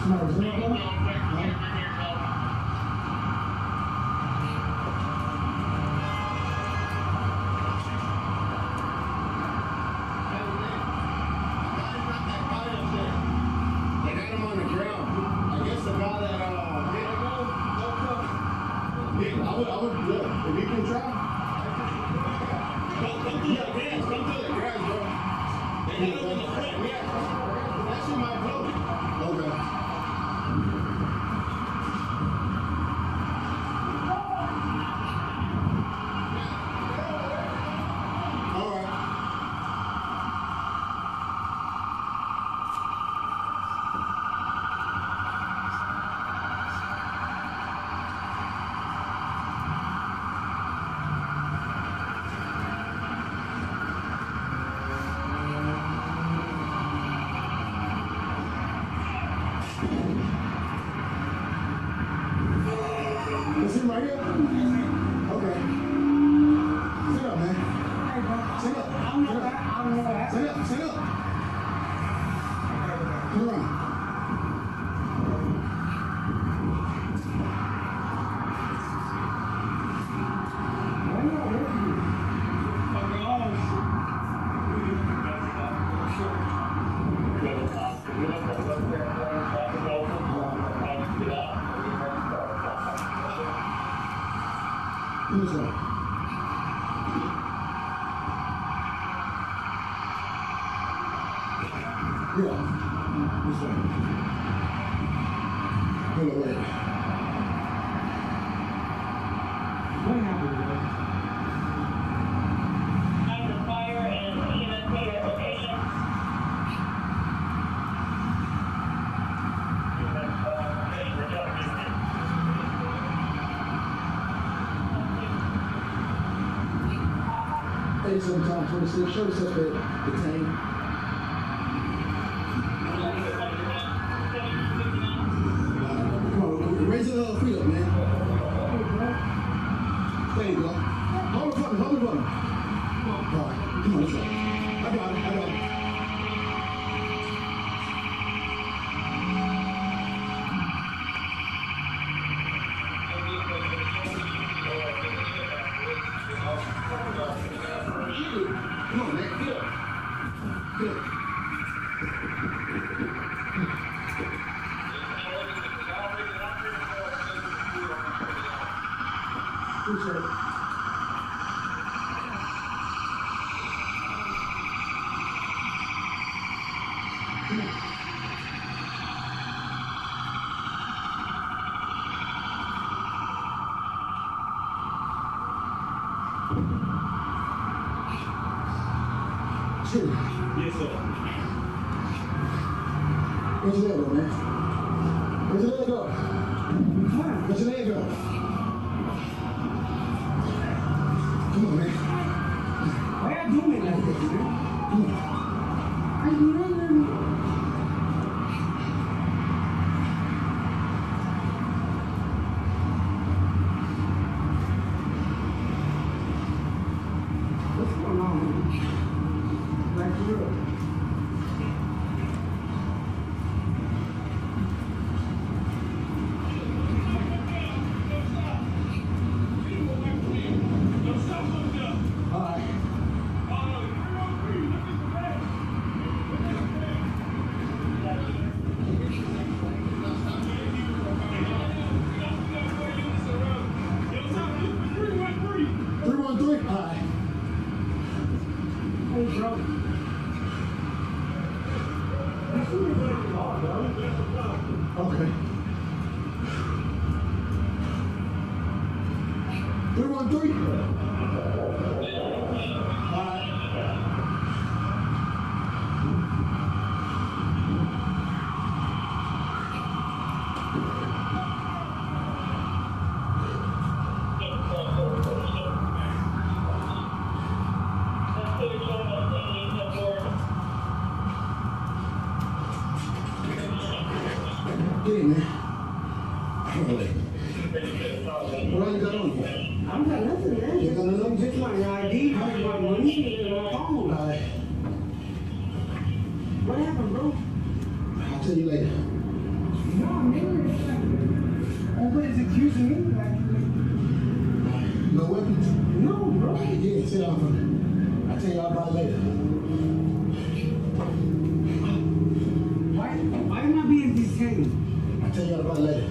They got him on the ground. I guess the guy that hit him, yeah, I would, yeah, if you can try. Come to the grass, bro. They got him in the front, yeah. That shit might blow. Okay. All right. Is he right here? Okay. Sit up, man. Sit up. Sit up. Sit up. Turn around. This way. Yeah. This way. Pull away. What happened, bro? Under fire and EMS at location. Hey, sometime 26, show us up at the tank. Come on, raise your feet up, man. There you go. Hold the button, hold the button. All right, come on, let's go. I got it. Come on, man, get up. Get up. Appreciate it. Yes, sir. Where's your leg go, man? Where's your leg go? Where's your leg go? Come on, man. Why are you doing it like this, man? Come on. Are you running? What's going on, man? Like you. Okay. 313. Get in there. What you got on here? I don't got nothing, man. You got nothing? Just my ID, my money, and my phone. What happened, bro? I'll tell you later. No, nigga. Everybody's accusing me. Like, No weapons? no, bro. Yeah, sit down for me. I'll tell you all about it later. Why am I being detained? I'll tell you all about it later.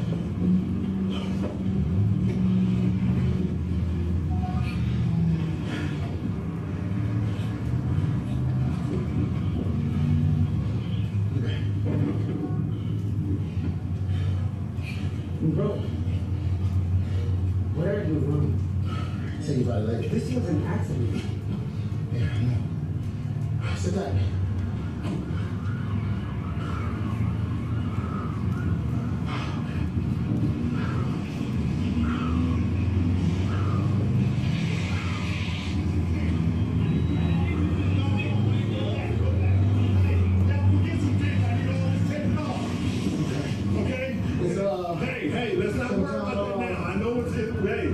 Bro, whatever you're doing, I'll tell you about it later. this was an accident. Yeah, I know. Sit down. Okay? It's, Hey, let's not worry about that now. I know it's it. Hey,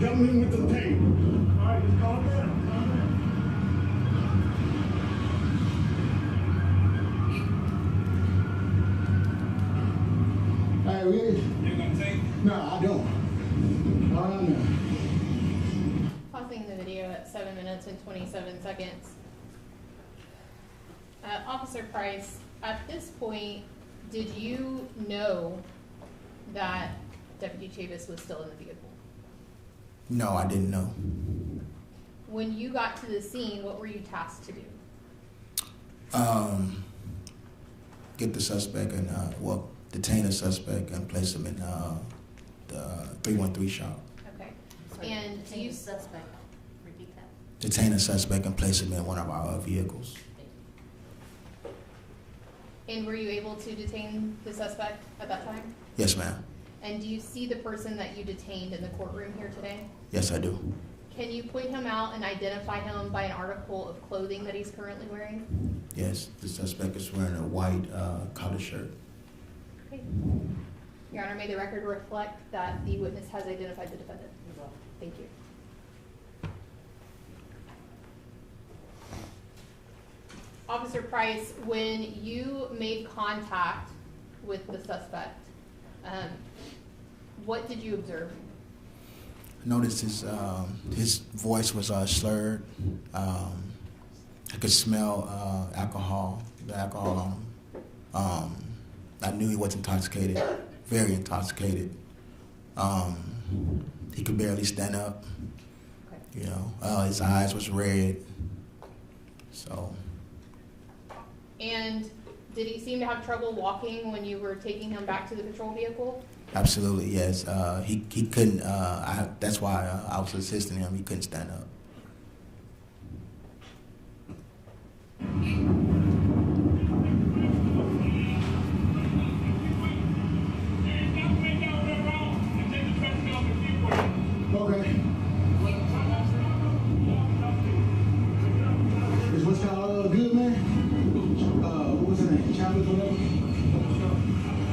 help me with the pain. All right, just calm down. Calm down. Hey, we You gonna take? No, I don't. No, no. Pausing the video at 7 minutes and 27 seconds. Officer Price, at this point, did you know that Deputy Chavis was still in the vehicle? No, I didn't know. When you got to the scene, what were you tasked to do? Get the suspect and, detain the suspect and place him in the 313 shop. Okay. And do you, suspect, repeat that. Detain a suspect and place him in one of our vehicles. and were you able to detain the suspect at that time? Yes, ma'am. And do you see the person that you detained in the courtroom here today? Yes, I do. Can you point him out and identify him by an article of clothing that he's currently wearing? Yes, the suspect is wearing a white collar shirt. Okay. Your Honor, may the record reflect that the witness has identified the defendant. Thank you. Officer Price, when you made contact with the suspect, what did you observe? I noticed his voice was slurred. I could smell alcohol, the alcohol on him. I knew he was intoxicated, very intoxicated. He could barely stand up. Okay. You know, his eyes was red. So. And did he seem to have trouble walking when you were taking him back to the patrol vehicle? Absolutely, yes. He couldn't. That's why I was assisting him. He couldn't stand up. Okay. Is what's called good, man? What was her name? Chavis, whatever?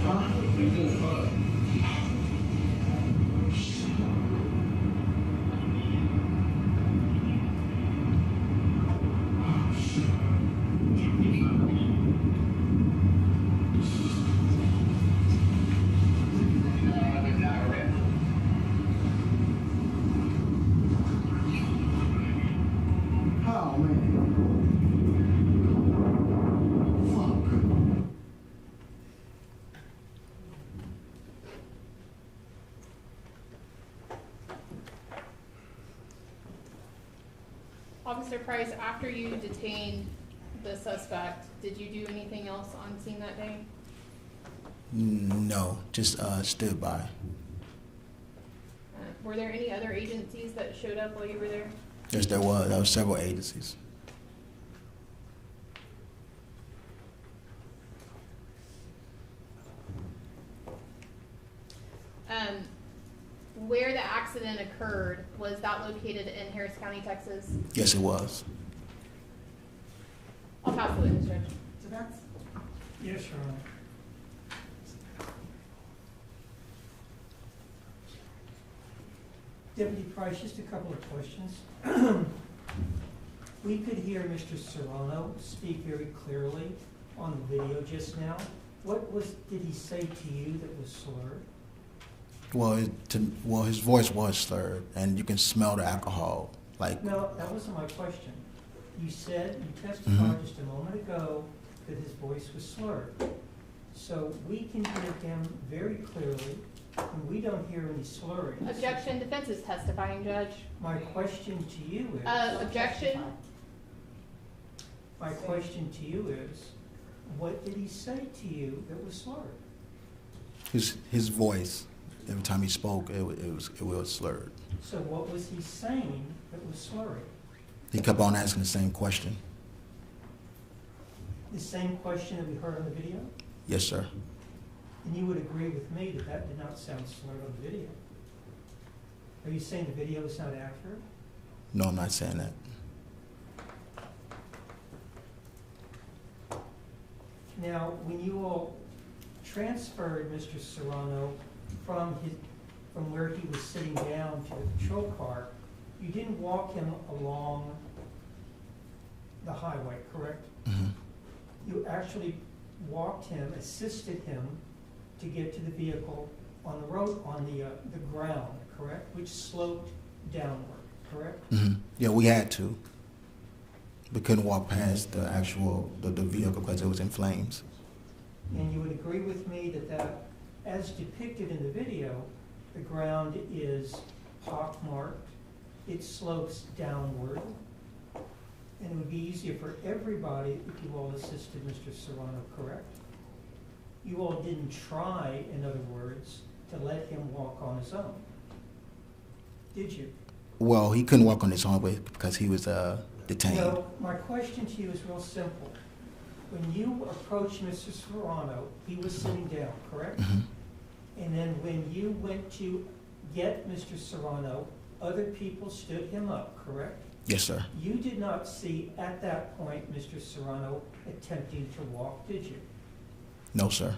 Huh? Oh, man. Fuck. Officer Price, after you detained the suspect, did you do anything else on scene that day? No, just stood by. Were there any other agencies that showed up while you were there? Yes, there was. There were several agencies. Where the accident occurred, was that located in Harris County, Texas? Yes, it was. I'll pass the witness, Judge. So that's, Yes, Your Honor. Deputy Price, just a couple of questions. We could hear Mr. Serrano speak very clearly on the video just now. did he say to you that was slurred? Well, his voice was slurred, and you can smell the alcohol. Like, No, that wasn't my question. You testified just a moment ago that his voice was slurred. So we can hear him very clearly, and we don't hear any slurring. Objection, defense is testifying, Judge. My question to you is... Objection. My question to you is, what did he say to you that was slurred? his voice, every time he spoke, it was slurred. So what was he saying that was slurring? He kept on asking the same question. The same question that we heard on the video? Yes, sir. And you would agree with me that that did not sound slurred on the video? Are you saying the video is not accurate? No, I'm not saying that. Now, when you all transferred Mr. Serrano from where he was sitting down to the patrol car, you didn't walk him along the highway, correct? Mm-hmm. You actually walked him, assisted him to get to the vehicle on the road, on the ground, correct? Which sloped downward, correct? Mm-hmm. Yeah, we had to. We couldn't walk past the actual the vehicle because it was in flames. And you would agree with me that as depicted in the video, the ground is pockmarked, it slopes downward, and it would be easier for everybody if you all assisted Mr. Serrano, correct? You all didn't try, in other words, to let him walk on his own, did you? Well, he couldn't walk on his own because he was detained. So my question to you is real simple. When you approached Mr. Serrano, he was sitting down, correct? Mm-hmm. And then when you went to get Mr. Serrano, other people stood him up, correct? Yes, sir. You did not see at that point Mr. Serrano attempting to walk, did you? No, sir.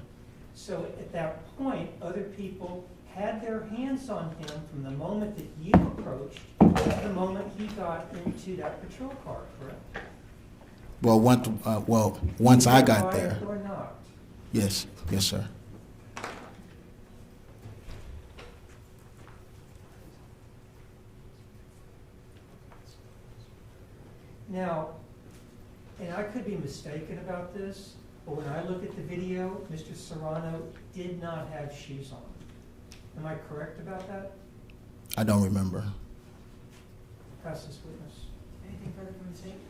So at that point, other people had their hands on him from the moment that you approached to the moment he got into that patrol car, correct? Well, once I got there. Or not? Yes, yes, sir. Now, and I could be mistaken about this, but when I look at the video, Mr. Serrano did not have shoes on. Am I correct about that? I don't remember. Pass this witness. Anything further from the state?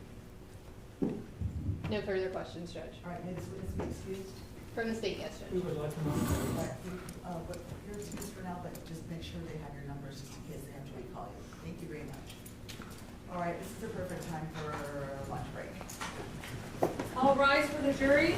No further questions, Judge. All right, may this witness be excused? From the state, yes, We Judge. would like to know. But you're excused for now, but just make sure they have your numbers just in case they have to recall you. Thank you very much. All right, this is the perfect time for lunch break. All rise for the jury.